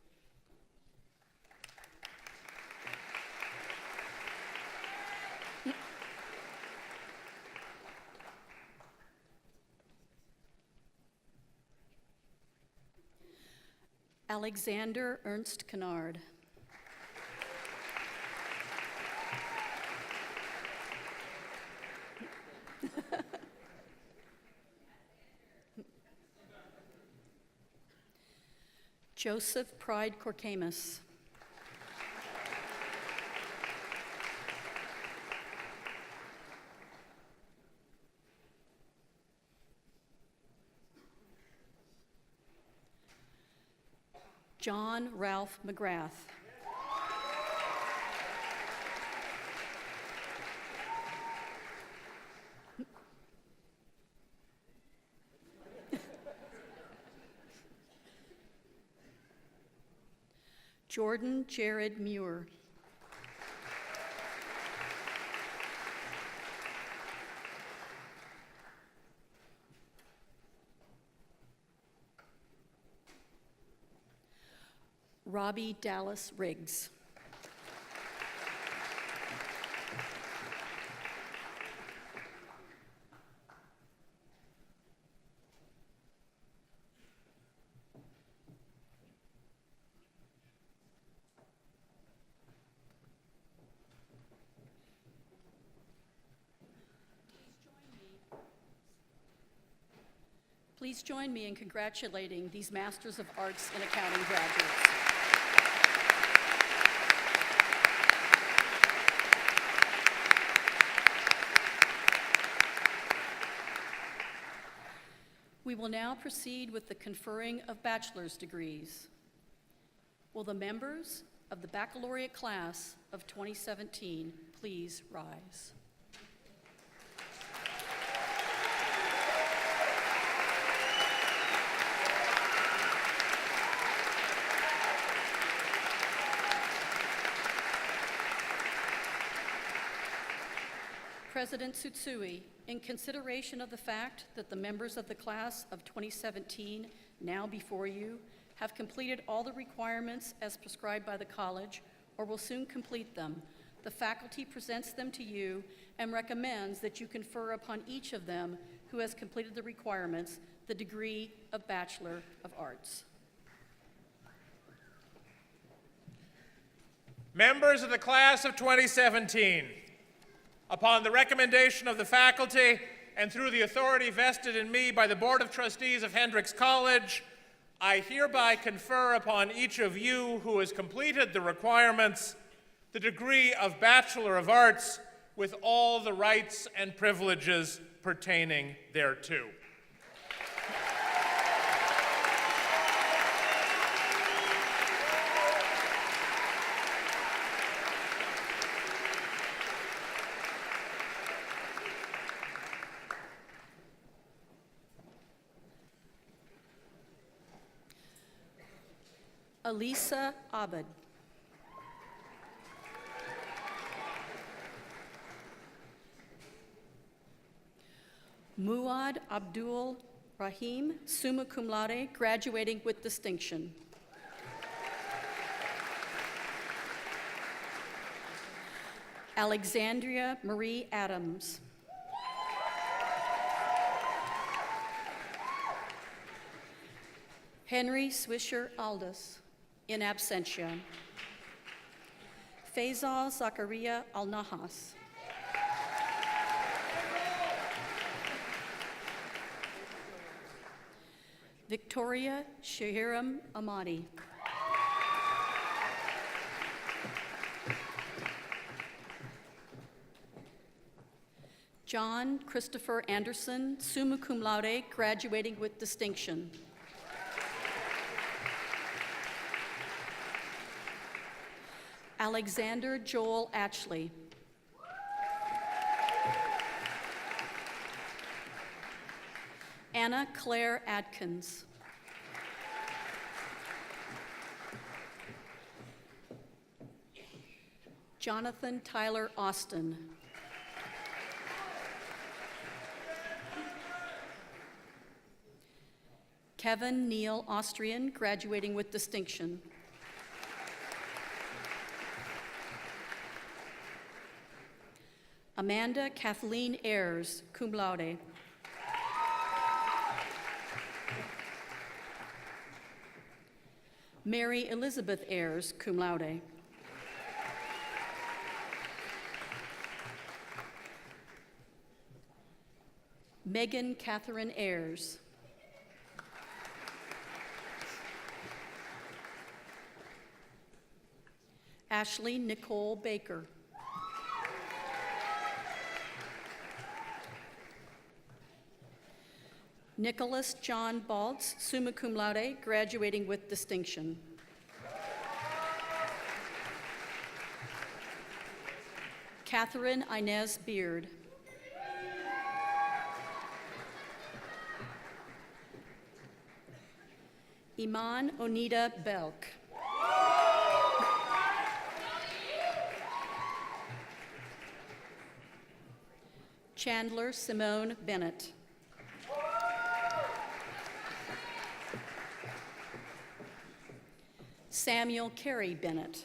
Alexander Ernst Kennard. Joseph Pride Corcamus. John Ralph McGrath. Jordan Jared Muir. Robbie Dallas Riggs. Please join me in congratulating these Masters of Arts in Accounting graduates. We will now proceed with the conferring of bachelor's degrees. Will the members of the baccalaureate class of 2017 please rise? President Tsutsui, in consideration of the fact that the members of the class of 2017 now before you have completed all the requirements as prescribed by the college or will soon complete them, the faculty presents them to you and recommends that you confer upon each of them who has completed the requirements the degree of Bachelor of Arts. Members of the class of 2017, upon the recommendation of the faculty and through the authority vested in me by the Board of Trustees of Hendrix College, I hereby confer upon each of you who has completed the requirements the degree of Bachelor of Arts with all the rights and privileges pertaining thereto. Alisa Abed. Muad Abdul Rahim, summa cum laude, graduating with distinction. Alexandria Marie Adams. Henry Swisher Aldous, in absentia. Faisal Zakaria Al-Nahas. Victoria Shahiram Amadi. John Christopher Anderson, summa cum laude, graduating with distinction. Alexander Joel Atchley. Anna Claire Adkins. Jonathan Tyler Austin. Kevin Neal Austrian, graduating with distinction. Amanda Kathleen Ayers, cum laude. Mary Elizabeth Ayers, cum laude. Megan Catherine Ayers. Ashley Nicole Baker. Nicholas John Baltz, summa cum laude, graduating with distinction. Catherine Inez Beard. Iman Onida Belk. Chandler Simone Bennett. Samuel Carey Bennett.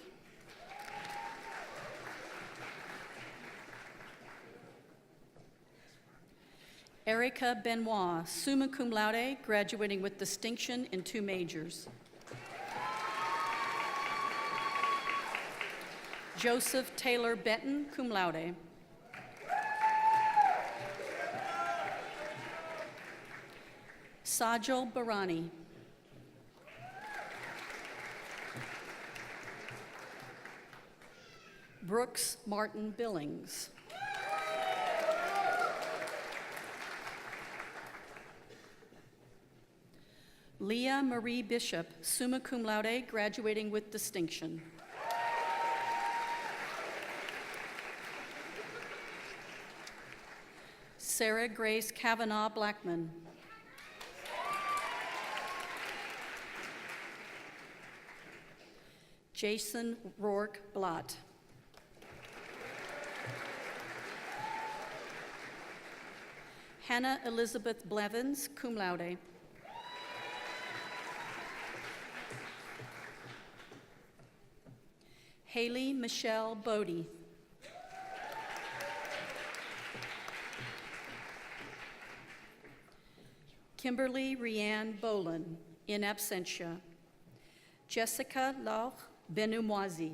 Erica Benoit, summa cum laude, graduating with distinction in 2 majors. Joseph Taylor Benton, cum laude. Sajal Barani. Brooks Martin Billings. Leah Marie Bishop, summa cum laude, graduating with distinction. Sarah Grace Kavanaugh Blackman. Jason Rourke Blott. Hannah Elizabeth Blevins, cum laude. Haley Michelle Bodie. Kimberly Rianne Boland, in absentia. Jessica Lauch Benoumoisi.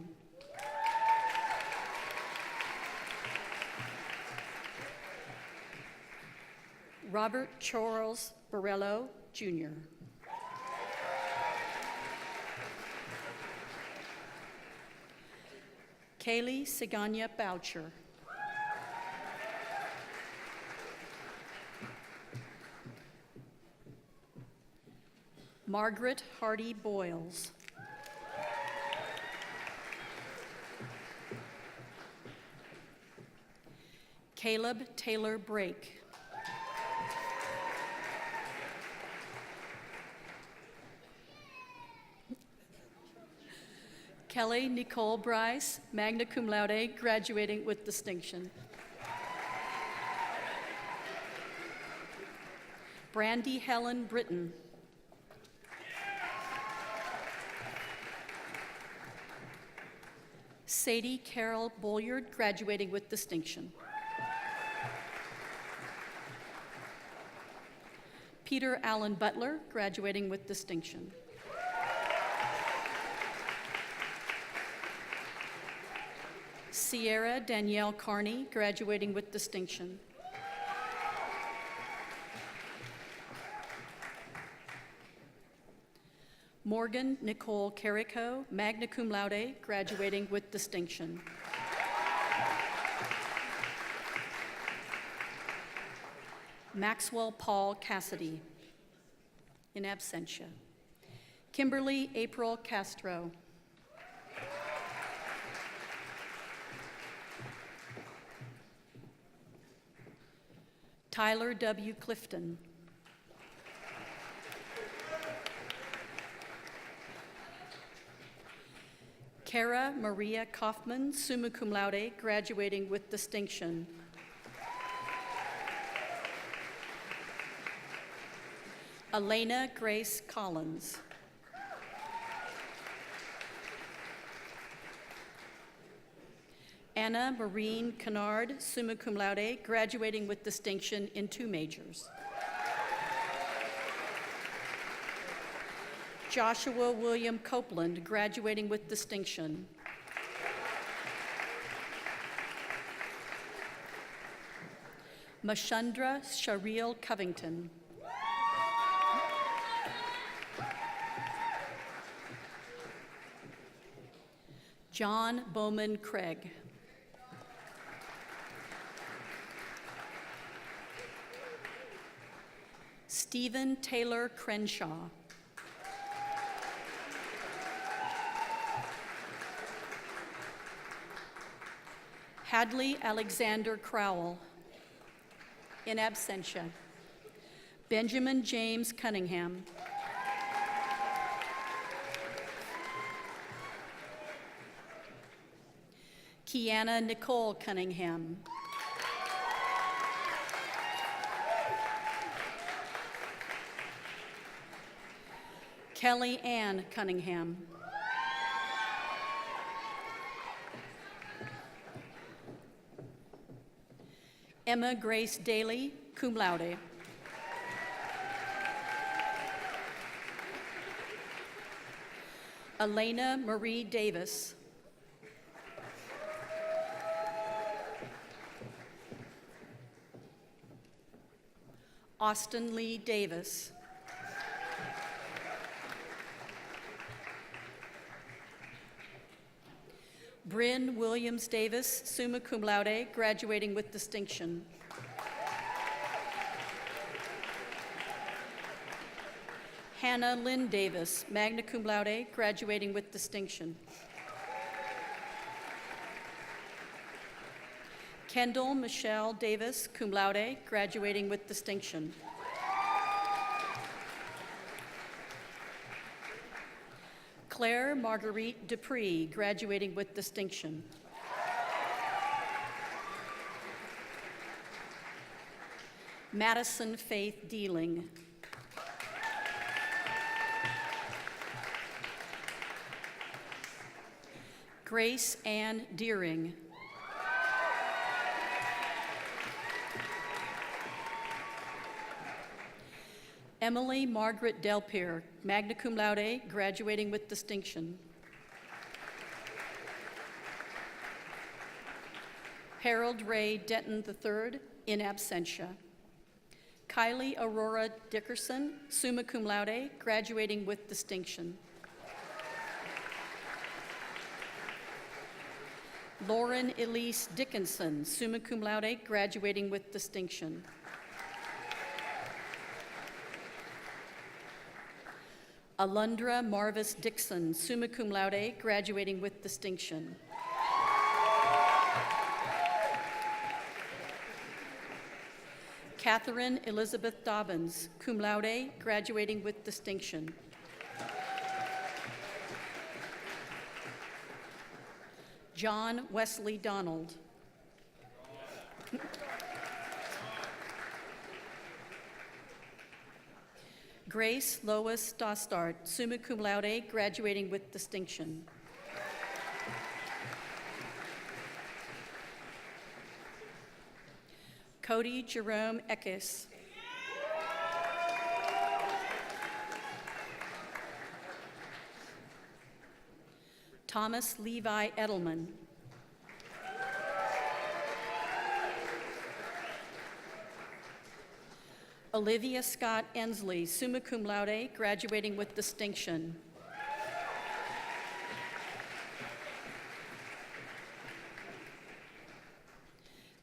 Robert Charles Borello, Jr. Kaylee Siganya Boucher. Margaret Hardy Boyles. Caleb Taylor Brake. Kelly Nicole Bryce, magna cum laude, graduating with distinction. Brandy Helen Britton. Sadie Carol Bolliard, graduating with distinction. Peter Allen Butler, graduating with distinction. Sierra Danielle Carney, graduating with distinction. Morgan Nicole Carrico, magna cum laude, graduating with distinction. Maxwell Paul Cassidy, in absentia. Kimberly April Castro. Tyler W. Clifton. Kara Maria Kaufman, summa cum laude, graduating with distinction. Elena Grace Collins. Anna Maureen Kennard, summa cum laude, graduating with distinction in 2 majors. Joshua William Copeland, graduating with distinction. Mashundra Sharil Covington. John Bowman Craig. Stephen Taylor Crenshaw. Hadley Alexander Crowell, in absentia. Benjamin James Cunningham. Kiana Nicole Cunningham. Kelly Ann Cunningham. Emma Grace Daly, cum laude. Elena Marie Davis. Austin Lee Davis. Bryn Williams Davis, summa cum laude, graduating with distinction. Hannah Lynn Davis, magna cum laude, graduating with distinction. Kendall Michelle Davis, cum laude, graduating with distinction. Claire Marguerite Dupree, graduating with distinction. Madison Faith Dealing. Grace Ann Deering. Emily Margaret Delpierre, magna cum laude, graduating with distinction. Harold Ray Denton III, in absentia. Kylie Aurora Dickerson, summa cum laude, graduating with distinction. Lauren Elise Dickinson, summa cum laude, graduating with distinction. Alundra Marvis Dixon, summa cum laude, graduating with distinction. Catherine Elizabeth Dobbins, cum laude, graduating with distinction. John Wesley Donald. Grace Lois Dostart, summa cum laude, graduating with distinction. Cody Jerome Eckes. Thomas Levi Edelman. Olivia Scott Ensley, summa cum laude, graduating with distinction.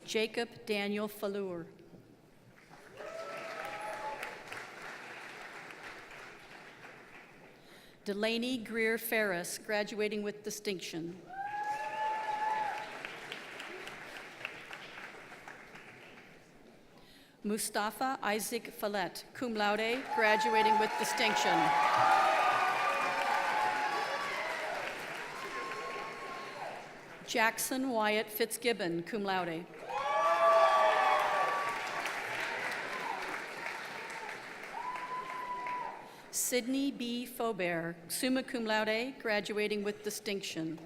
Jacob Daniel Fallour. Delaney Greer Ferris, graduating with distinction. Mustafa Isaac Follett, cum laude, graduating with distinction. Jackson Wyatt Fitzgibbon, cum laude. Sydney B. Faubert, summa cum laude, graduating with distinction.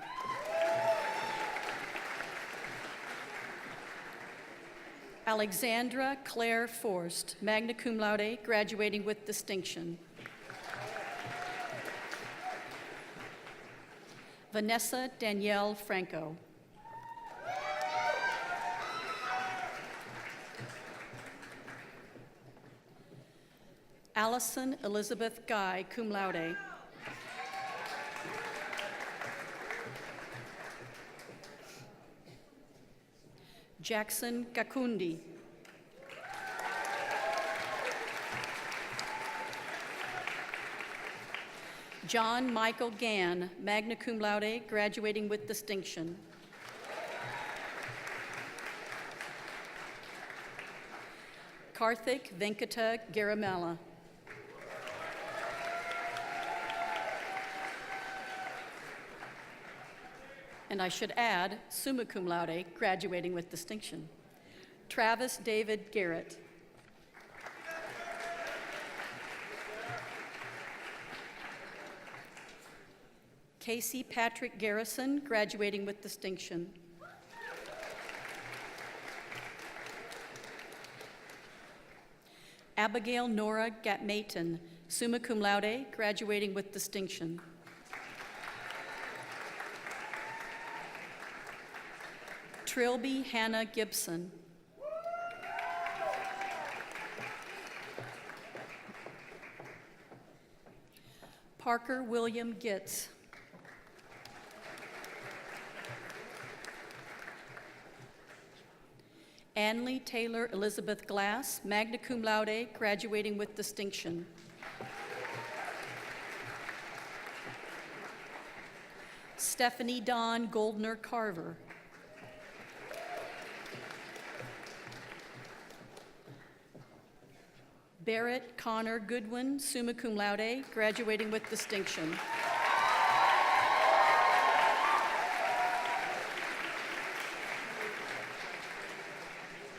Alexandra Claire Forst, magna cum laude, graduating with distinction. Vanessa Danielle Franco. Allison Elizabeth Guy, cum laude. Jackson Gakundi. John Michael Gann, magna cum laude, graduating with distinction. Karthik Venkata Garamella. And I should add, summa cum laude, graduating with distinction. Travis David Garrett. Casey Patrick Garrison, graduating with distinction. Abigail Nora Gatmayton, summa cum laude, graduating with distinction. Trilby Hannah Gibson. Parker William Gitz. Anley Taylor Elizabeth Glass, magna cum laude, graduating with distinction. Stephanie Dawn Goldner Carver. Barrett Connor Goodwin, summa cum laude, graduating with distinction.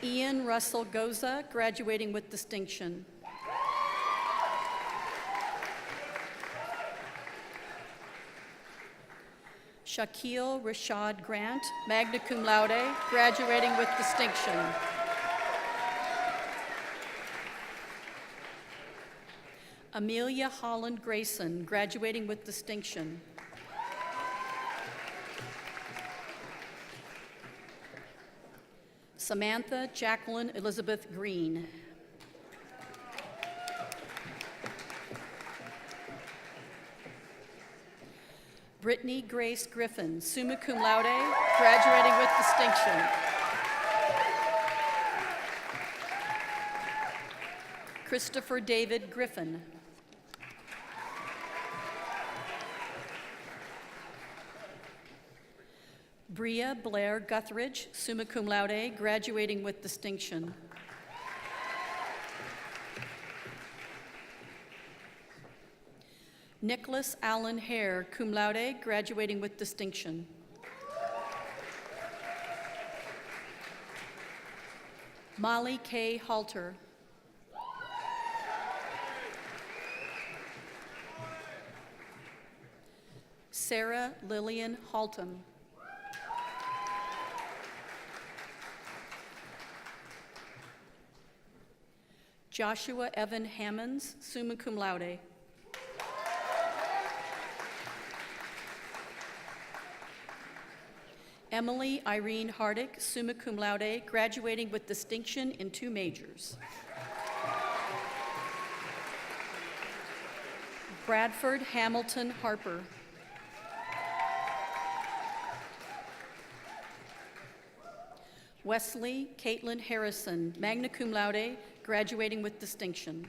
Ian Russell Goza, graduating with distinction. Shaquille Rashad Grant, magna cum laude, graduating with distinction. Amelia Holland Grayson, graduating with distinction. Samantha Jacqueline Elizabeth Green. Brittany Grace Griffin, summa cum laude, graduating with distinction. Christopher David Griffin. Bria Blair Guthridge, summa cum laude, graduating with distinction. Nicholas Allen Hare, cum laude, graduating with distinction. Molly K. Halter. Sarah Lillian Haltom. Joshua Evan Hammonds, summa cum laude. Emily Irene Hardick, summa cum laude, graduating with distinction in 2 majors. Bradford Hamilton Harper. Wesley Caitlin Harrison, magna cum laude, graduating with distinction.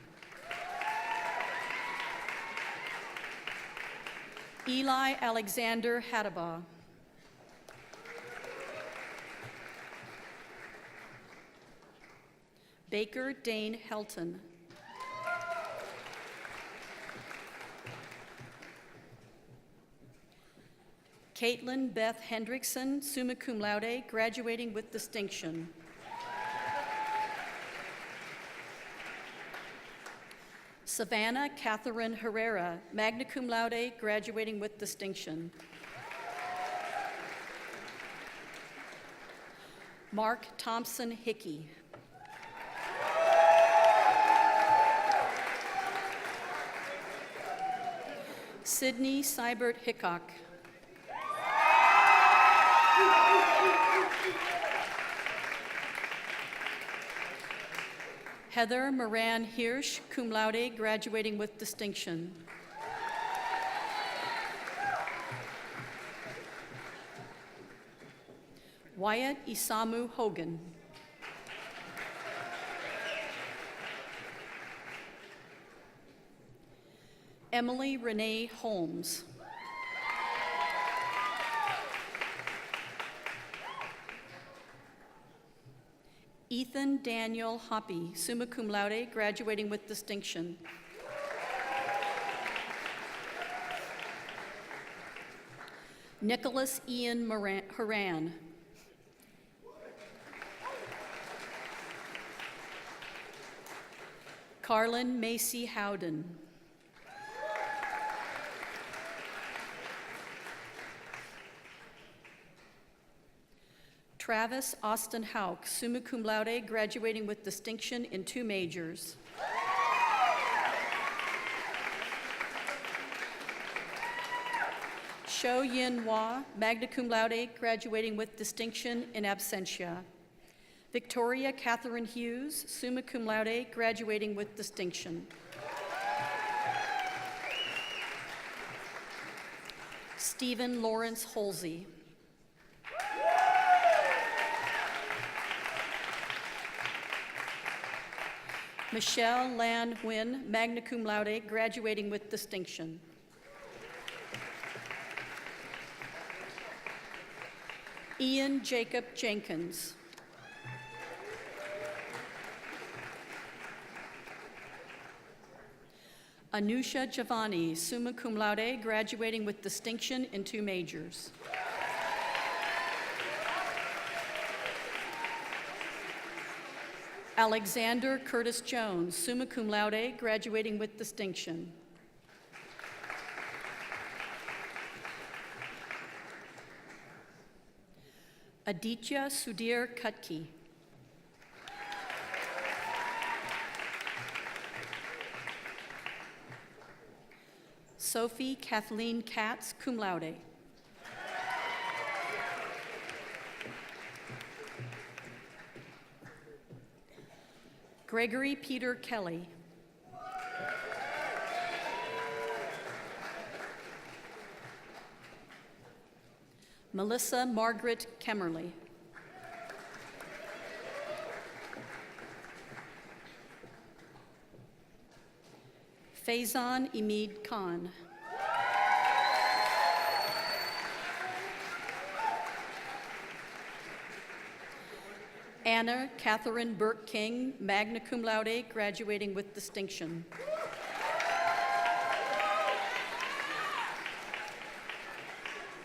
Eli Alexander Hadabaugh. Baker Dane Helton. Caitlin Beth Hendrickson, summa cum laude, graduating with distinction. Savannah Catherine Herrera, magna cum laude, graduating with distinction. Mark Thompson Hickey. Sydney Seibert Hickok. Heather Moran Hirsch, cum laude, graduating with distinction. Wyatt Isamu Hogan. Emily Renee Holmes. Ethan Daniel Hoppy, summa cum laude, graduating with distinction. Nicholas Ian Horan. Carlin Macy Howden. Travis Austin Hauk, summa cum laude, graduating with distinction in 2 majors. Shou Yin Hua, magna cum laude, graduating with distinction in absentia. Victoria Catherine Hughes, summa cum laude, graduating with distinction. Stephen Lawrence Holsey. Michelle Lan Nguyen, magna cum laude, graduating with distinction. Ian Jacob Jenkins. Anusha Javani, summa cum laude, graduating with distinction in 2 majors. Alexander Curtis Jones, summa cum laude, graduating with distinction. Aditya Sudhir Kutki. Sophie Kathleen Katz, cum laude. Gregory Peter Kelly. Melissa Margaret Kemmerly. Faizan Imid Khan. Anna Catherine Burke King, magna cum laude, graduating with distinction.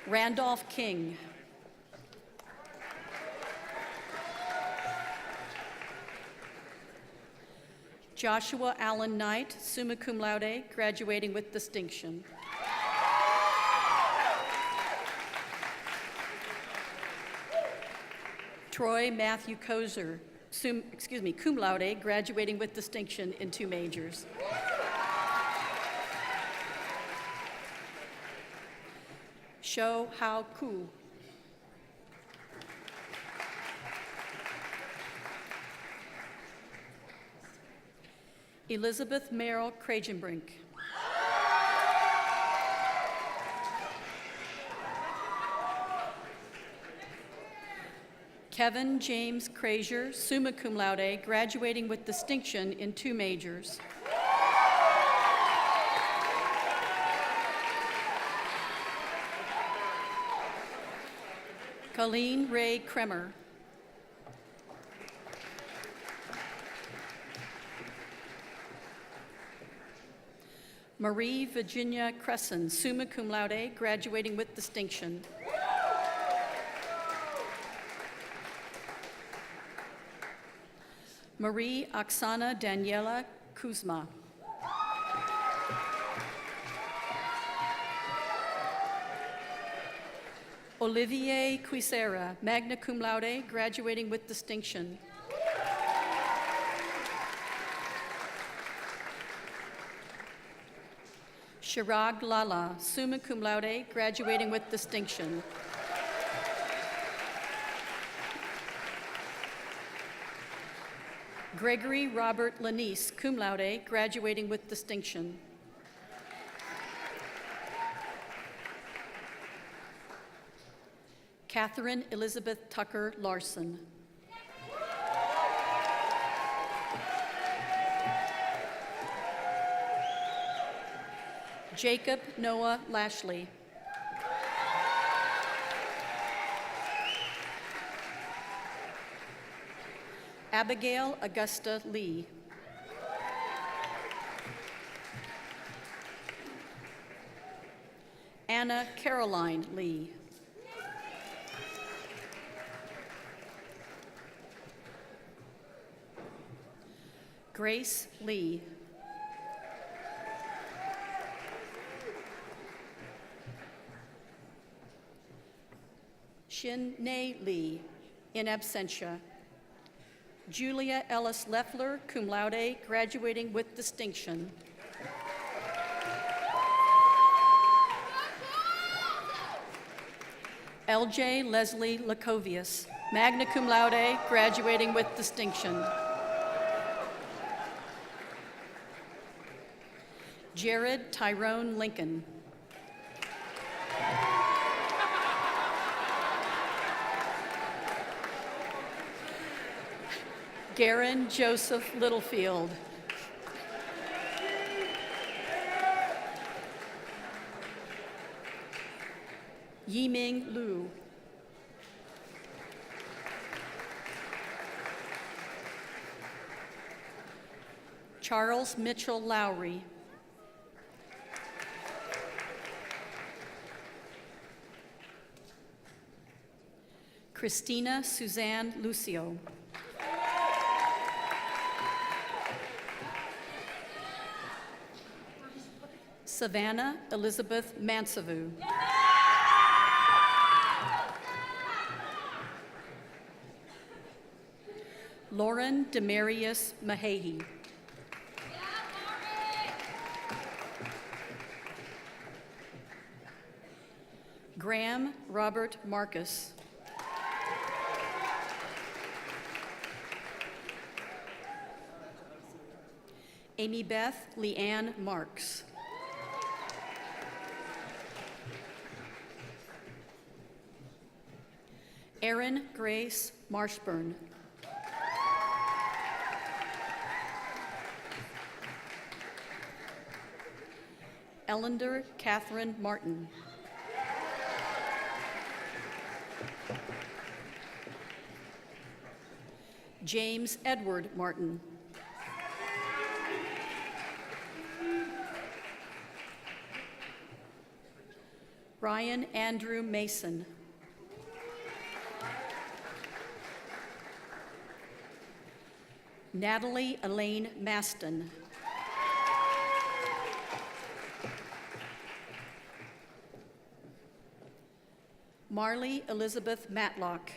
Randolph King. Joshua Allen Knight, summa cum laude, graduating with distinction. Troy Matthew Kozer, cum laude, graduating with distinction in 2 majors. Shou Hao Ku. Elizabeth Merrill Kragenbrink. Kevin James Krazier, summa cum laude, graduating with distinction in 2 majors. Colleen Ray Kremer. Marie Virginia Cresson, summa cum laude, graduating with distinction. Marie Oksana Daniela Kuzma. Olivier Quisera, magna cum laude, graduating with distinction. Shirag Lala, summa cum laude, graduating with distinction. Gregory Robert Lanise, cum laude, graduating with distinction. Catherine Elizabeth Tucker Larson. Jacob Noah Lashley. Abigail Augusta Lee. Anna Caroline Lee. Grace Lee. Shin Nei Lee, in absentia. Julia Ellis Leffler, cum laude, graduating with distinction. LJ Leslie Lacovius, magna cum laude, graduating with distinction. Jared Tyrone Lincoln. Garen Joseph Littlefield. Yiming Liu. Charles Mitchell Lowry. Christina Suzanne Lucio. Savannah Elizabeth Mansavu. Lauren Demarius Mahahi. Graham Robert Marcus. Amy Beth Leanne Marks. Erin Grace Marshburn. Ellender Catherine Martin. James Edward Martin. Ryan Andrew Mason. Natalie Elaine Maston. Marley Elizabeth Matlock.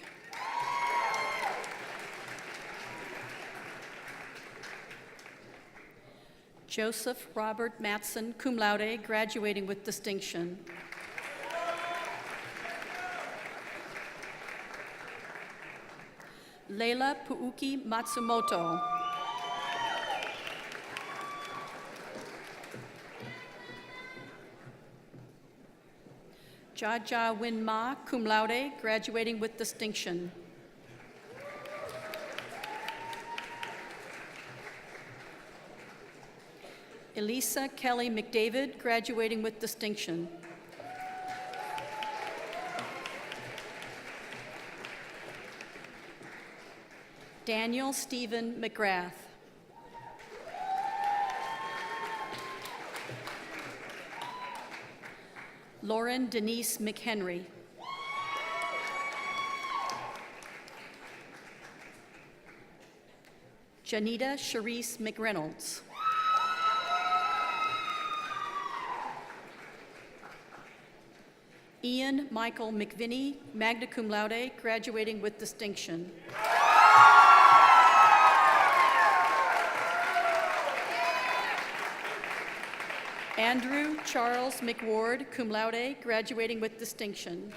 Joseph Robert Matson, cum laude, graduating with distinction. Leila Puuki Matsumoto. Jaja Win Ma, cum laude, graduating with distinction. Elisa Kelly McDavid, graduating with distinction. Daniel Stephen McGrath. Lauren Denise McHenry. Janita Charisse McReynolds. Ian Michael McVinney, magna cum laude, graduating with distinction. Andrew Charles McWard, cum laude, graduating with distinction.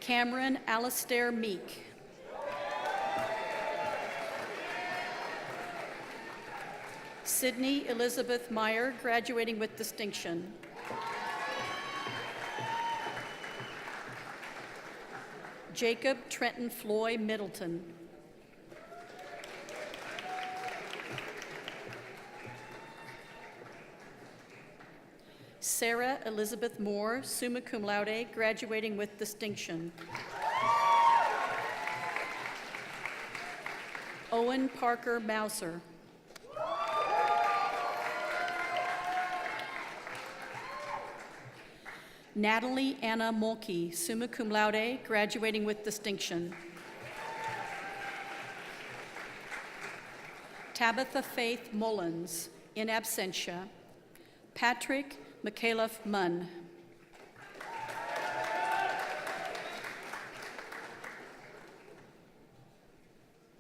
Cameron Alistair Meek. Sydney Elizabeth Meyer, graduating with distinction. Jacob Trenton Floyd Middleton. Sarah Elizabeth Moore, summa cum laude, graduating with distinction. Owen Parker Mouser. Natalie Anna Mulkey, summa cum laude, graduating with distinction. Tabitha Faith Mullins, in absentia. Patrick McAuliffe Munn.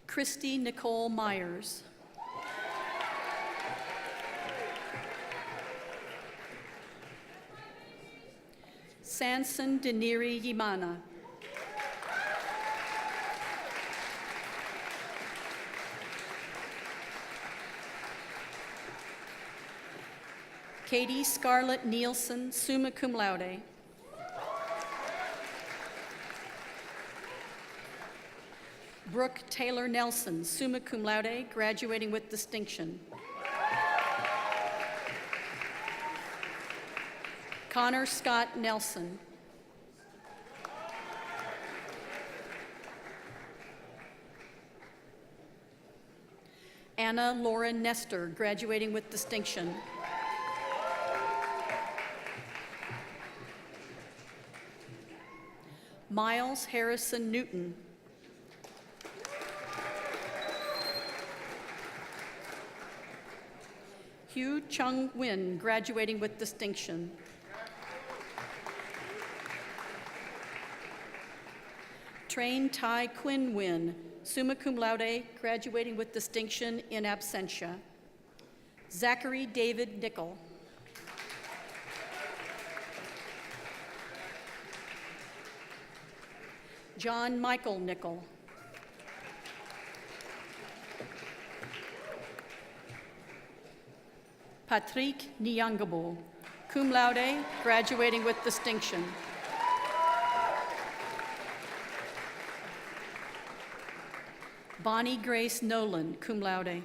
Christy Nicole Myers. Sanson Deniri Yimana. Katie Scarlett Nielsen, summa cum laude. Brooke Taylor Nelson, summa cum laude, graduating with distinction. Connor Scott Nelson. Anna Lauren Nestor, graduating with distinction. Miles Harrison Newton. Hugh Chung Win, graduating with distinction. Train Tai Quinn Win, summa cum laude, graduating with distinction in absentia. Zachary David Nickel. John Michael Nickel. Patrick Nyangabo, cum laude, graduating with distinction. Bonnie Grace Nolan, cum laude.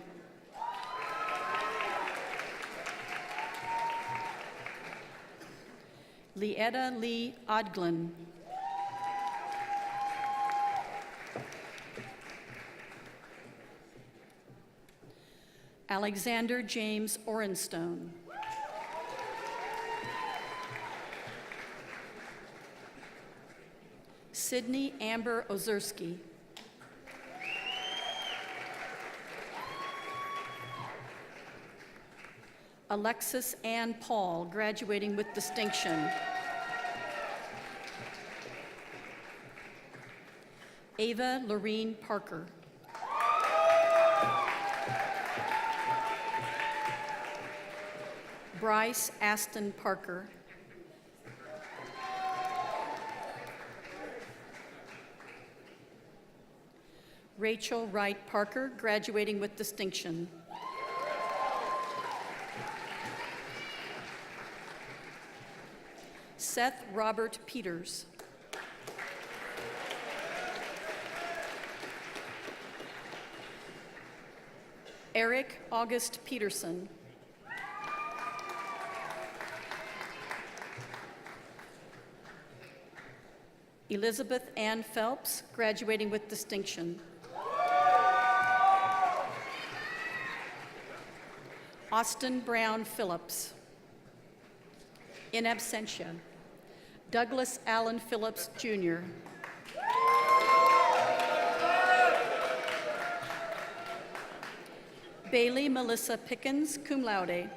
Lietta Lee Odglin. Alexander James Orenstone. Sydney Amber Ozerski. Alexis Ann Paul, graduating with distinction. Ava Lorene Parker. Bryce Aston Parker. Rachel Wright Parker, graduating with distinction. Seth Robert Peters. Eric August Peterson. Elizabeth Ann Phelps, graduating with distinction. Austin Brown Phillips. In absentia, Douglas Allen Phillips, Jr. Bailey Melissa Pickens, cum laude.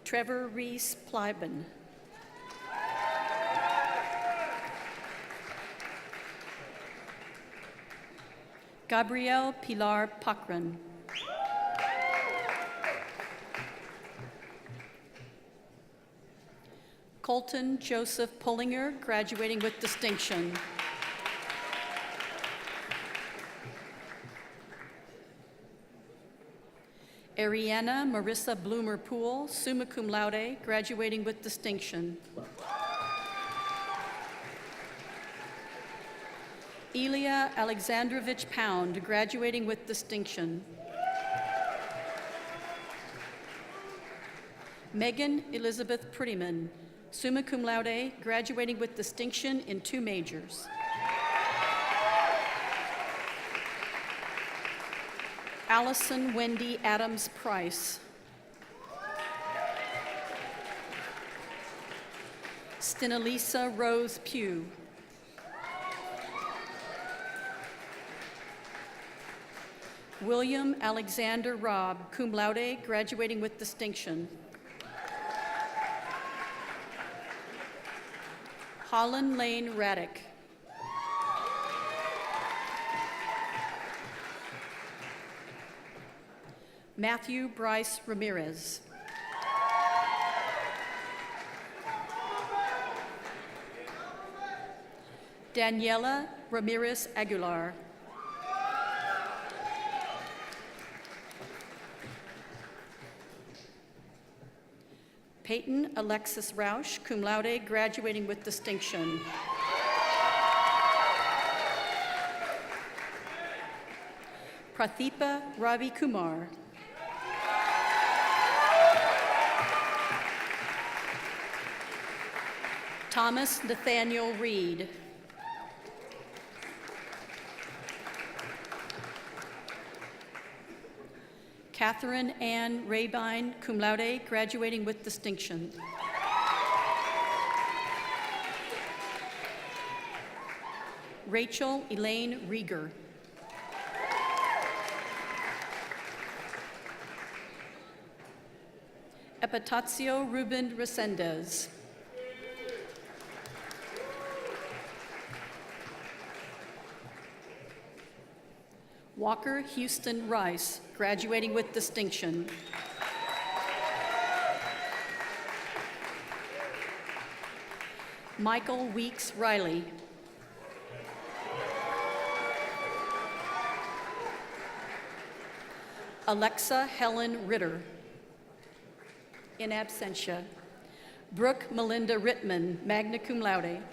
Trevor Reese Plyben. Gabrielle Pilar Pakran. Colton Joseph Pullinger, graduating with distinction. Ariana Marissa Bloomer Poole, summa cum laude, graduating with distinction. Ilya Alexandrovich Pound, graduating with distinction. Megan Elizabeth Prettyman, summa cum laude, graduating with distinction in 2 majors. Allison Wendy Adams Price. Stenalisa Rose Pugh. William Alexander Robb, cum laude, graduating with distinction. Holland Lane Raddick. Matthew Bryce Ramirez. Daniela Ramirez Aguilar. Peyton Alexis Rausch, cum laude, graduating with distinction. Prathipa Ravi Kumar. Thomas Nathaniel Reed. Catherine Ann Rabine, cum laude, graduating with distinction. Rachel Elaine Rieger. Epitazio Ruben Resendez. Walker Houston Rice, graduating with distinction. Michael Weeks Riley. Alexa Helen Ritter, in absentia. Brooke Melinda Rittman, magna cum laude.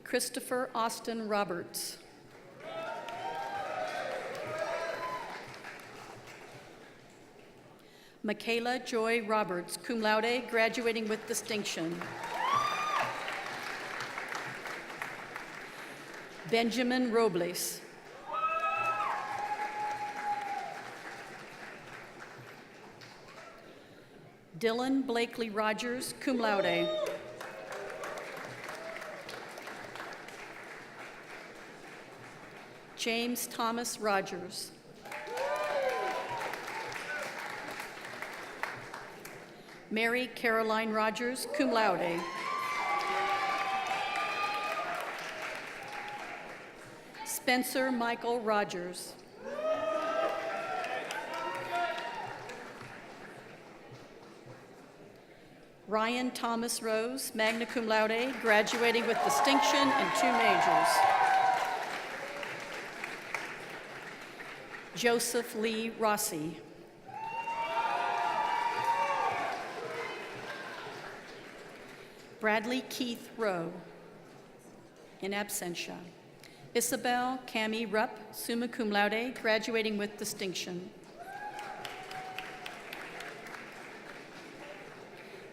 Christopher Austin Roberts. Michaela Joy Roberts, cum laude, graduating with distinction. Benjamin Robles. Dylan Blakely Rogers, cum laude. James Thomas Rogers. Mary Caroline Rogers, cum laude. Spencer Michael Rogers. Ryan Thomas Rose, magna cum laude, graduating with distinction in 2 majors. Joseph Lee Rossi. Bradley Keith Rowe, in absentia. Isabel Cami Rupp, summa cum laude, graduating with distinction.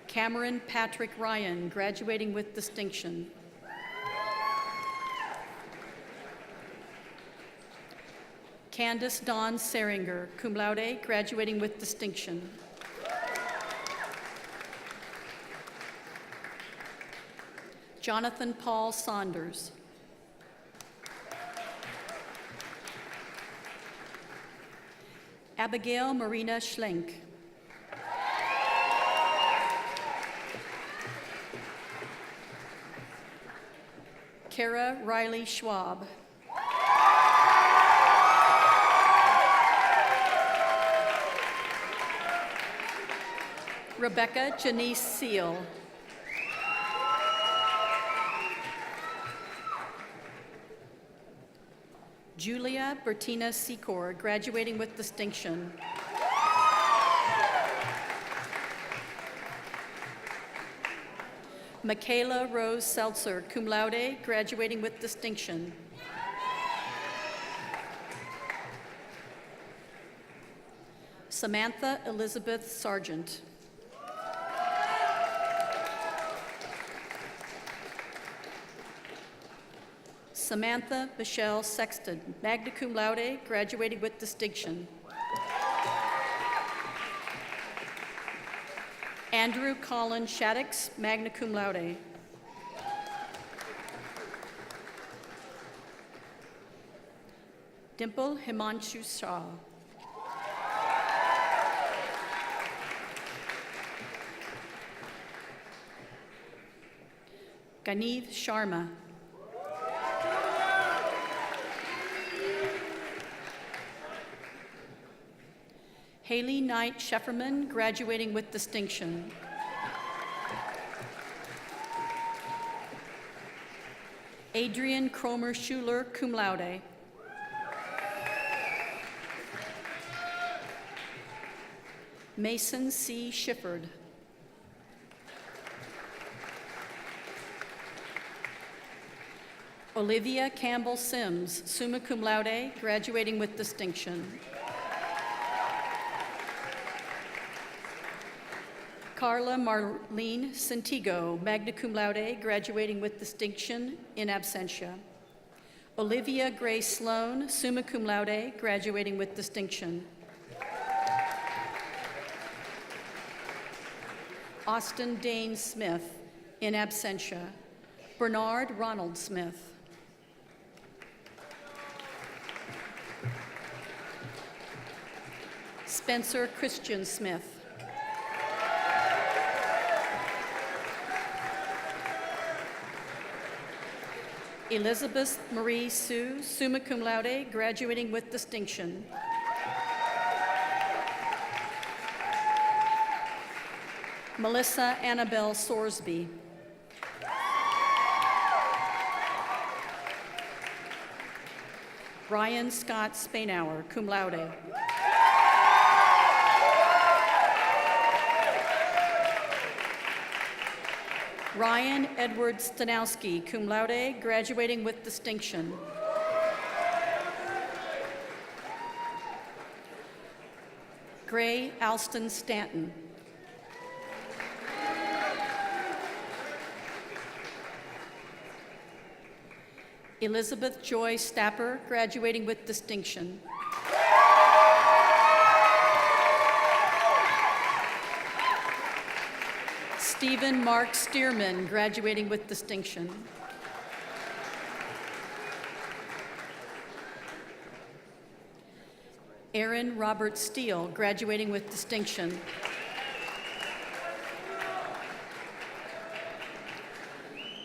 Cameron Patrick Ryan, graduating with distinction. Candace Dawn Seringer, cum laude, graduating with distinction. Jonathan Paul Saunders. Abigail Marina Schlenk. Kara Riley Schwab. Rebecca Janice Seal. Julia Bertina Secor, graduating with distinction. Michaela Rose Seltzer, cum laude, graduating with distinction. Samantha Elizabeth Sargent. Samantha Michelle Sexton, magna cum laude, graduating with distinction. Andrew Colin Shaddix, magna cum laude. Dimple Himanshu Shah. Ganeev Sharma. Haley Knight Shefferman, graduating with distinction. Adrian Cromer Schuler, cum laude. Mason C. Shifford. Olivia Campbell Sims, summa cum laude, graduating with distinction. Carla Marlene Santiago, magna cum laude, graduating with distinction, in absentia. Olivia Grace Sloan, summa cum laude, graduating with distinction. Austin Dane Smith, in absentia. Bernard Ronald Smith. Spencer Christian Smith. Elizabeth Marie Sue, summa cum laude, graduating with distinction. Melissa Annabelle Sorsby. Ryan Scott Spainauer, cum laude. Ryan Edward Stanowski, cum laude, graduating with distinction. Gray Alston Stanton. Elizabeth Joy Stapper, graduating with distinction. Stephen Mark Stearman, graduating with distinction. Aaron Robert Steele, graduating with distinction.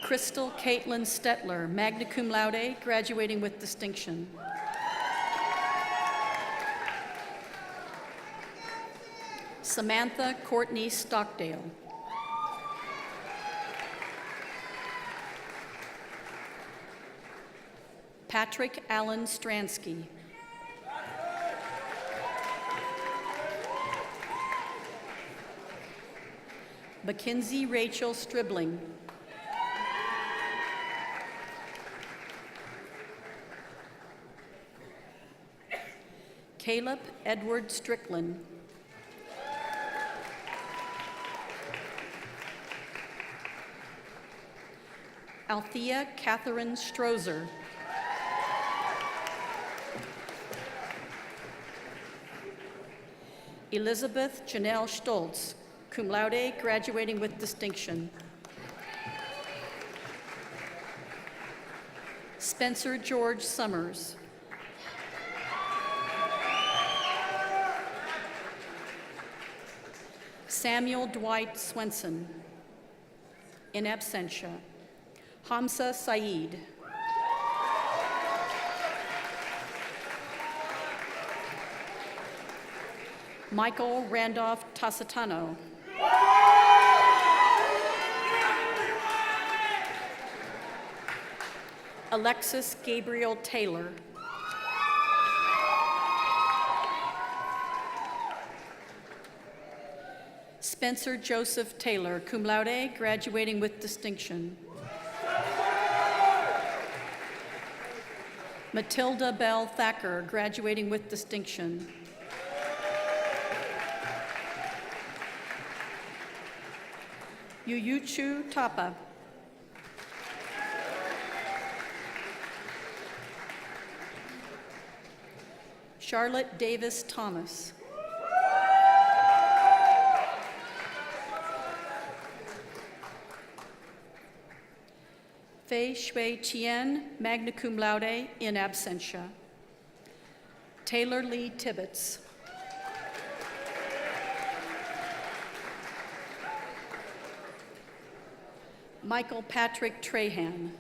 Crystal Caitlin Stetler, magna cum laude, graduating with distinction. Samantha Courtney Stockdale. Patrick Allen Stransky. Mackenzie Rachel Stribling. Caleb Edward Strickland. Althea Catherine Strozer. Elizabeth Janelle Stoltz, cum laude, graduating with distinction. Spencer George Summers. Samuel Dwight Swenson, in absentia. Hamza Saeed. Michael Randolph Tassitano. Alexis Gabriel Taylor. Spencer Joseph Taylor, cum laude, graduating with distinction. Matilda Bell Thacker, graduating with distinction. Yuyuchu Tapa. Charlotte Davis Thomas. Fei Shui Tien, magna cum laude, in absentia. Taylor Lee Tibbetts. Michael Patrick Trahan.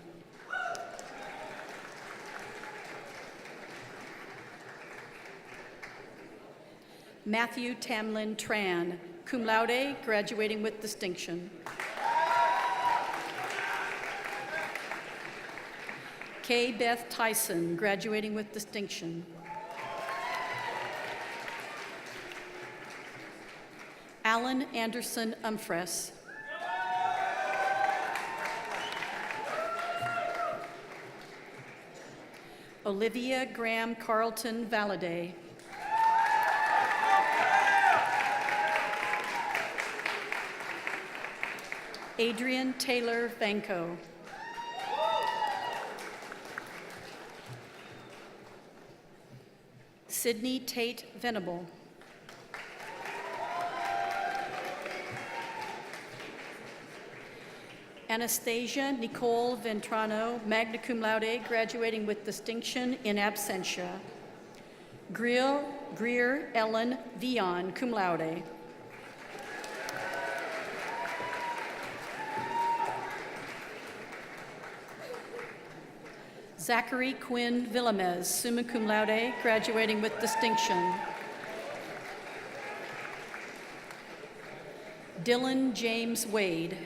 Matthew Tamlin Tran, cum laude, graduating with distinction. Kay Beth Tyson, graduating with distinction. Alan Anderson Umfres. Olivia Graham Carlton Valladay. Adrian Taylor Vanco. Sydney Tate Venable. Anastasia Nicole Ventrano, magna cum laude, graduating with distinction in absentia. Greer Ellen Vion, cum laude. Zachary Quinn Villamez, summa cum laude, graduating with distinction. Dylan James Wade.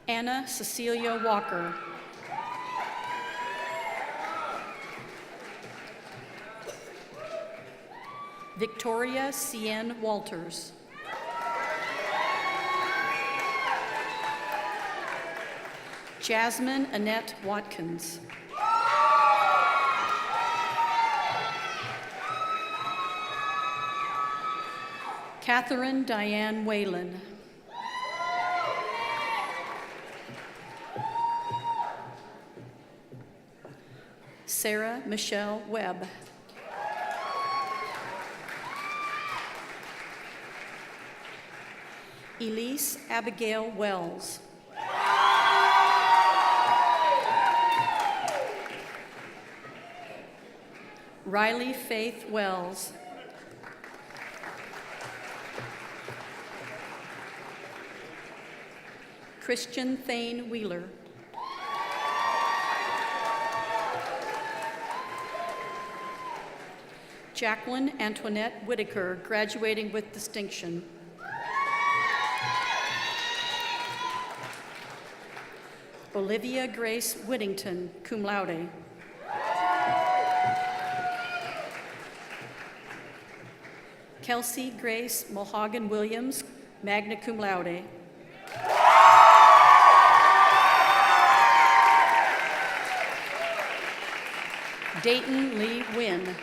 Anna Cecilia Walker. Victoria Cian Walters. Jasmine Annette Watkins. Catherine Diane Whalen. Sarah Michelle Webb. Elise Abigail Wells. Riley Faith Wells. Christian Thane Wheeler. Jacqueline Antoinette Whitaker, graduating with distinction. Olivia Grace Whittington, cum laude. Kelsey Grace Mulhagan Williams, magna cum laude. Dayton Lee Wynn.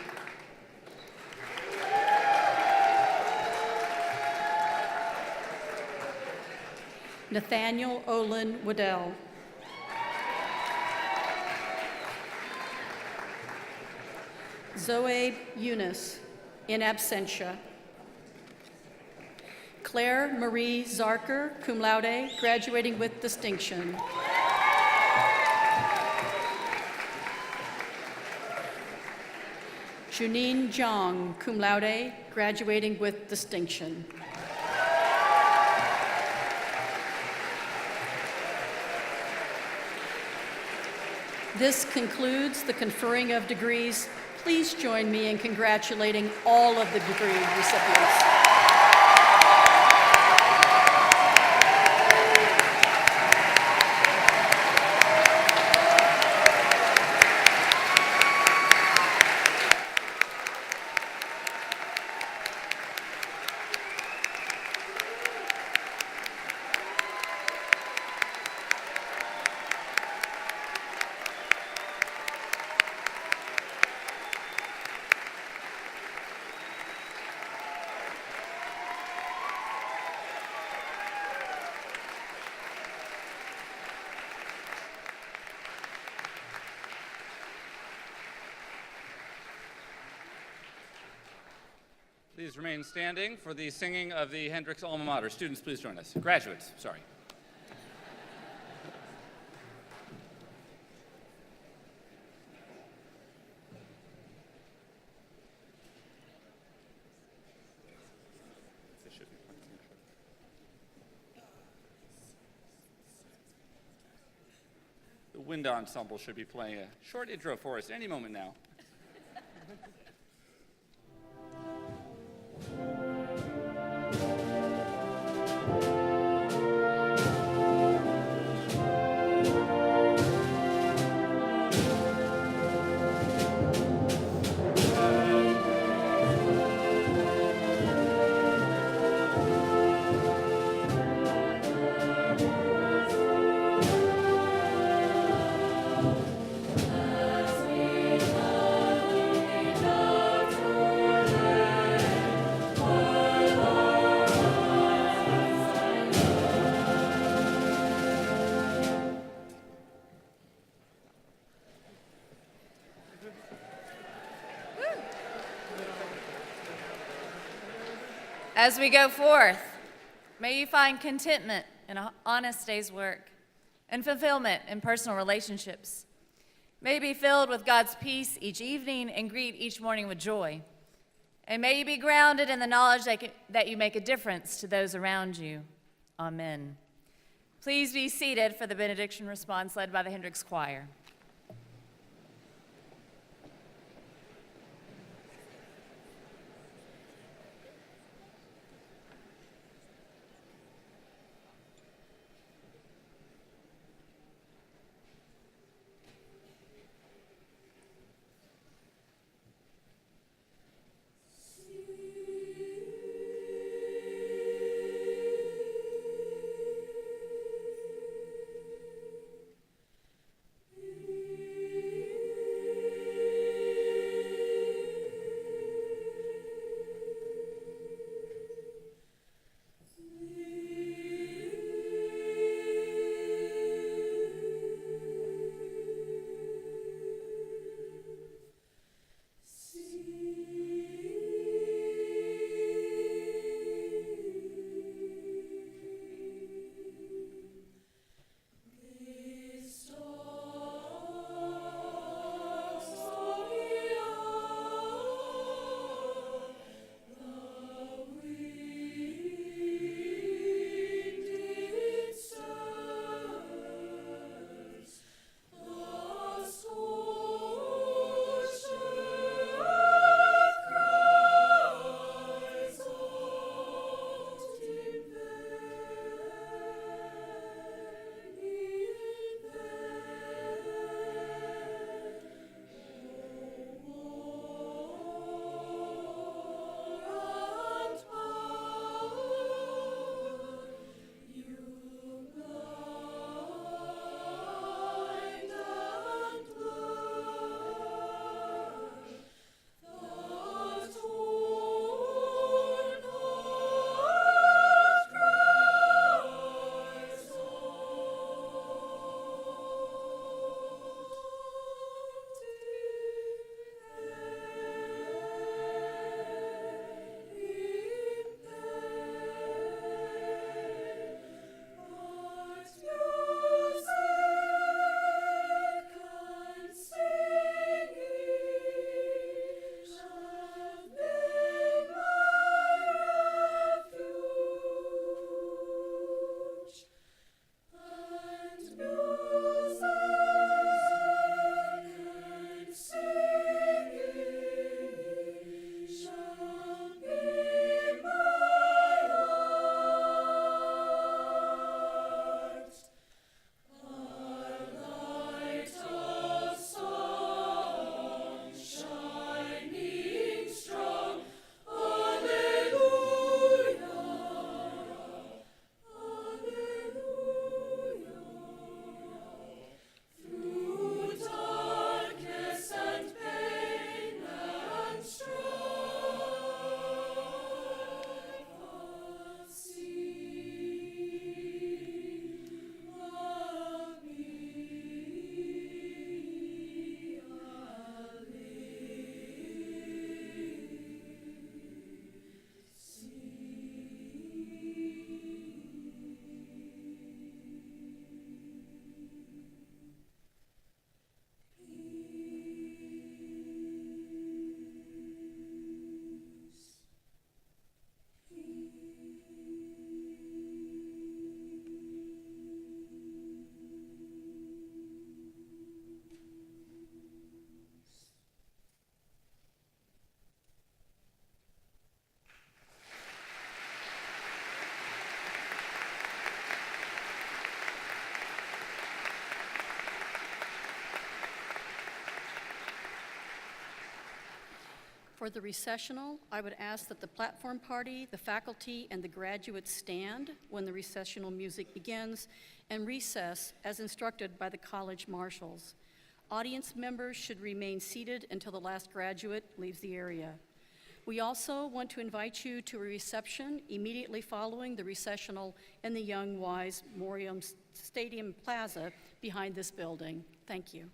Nathaniel Olin Waddell. Zoe Eunice, in absentia. Claire Marie Zarker, cum laude, graduating with distinction. Junine Zhang, cum laude, graduating with distinction. This concludes the conferring of degrees. Please join me in congratulating all of the degree recipients. Please remain standing for the singing of the Hendrix alma mater. Students, please join us. Graduates, sorry. The wind ensemble should be playing a short intro for us any moment now. As we As we go forth, may you find contentment in an honest day's work and fulfillment in personal relationships. May you be filled with God's peace each evening and greet each morning with joy. And may you be grounded in the knowledge that you make a difference to those around you. Amen. Please be seated for the benediction response led by the Hendrix Choir. For the recessional, I would ask that the platform party, the faculty, and the graduates stand when the recessional music begins and recess as instructed by the college marshals. Audience members should remain seated until the last graduate leaves the area. We also want to invite you to a reception immediately following the recessional in the Young Wise Memorial Stadium Plaza behind this building. Thank you.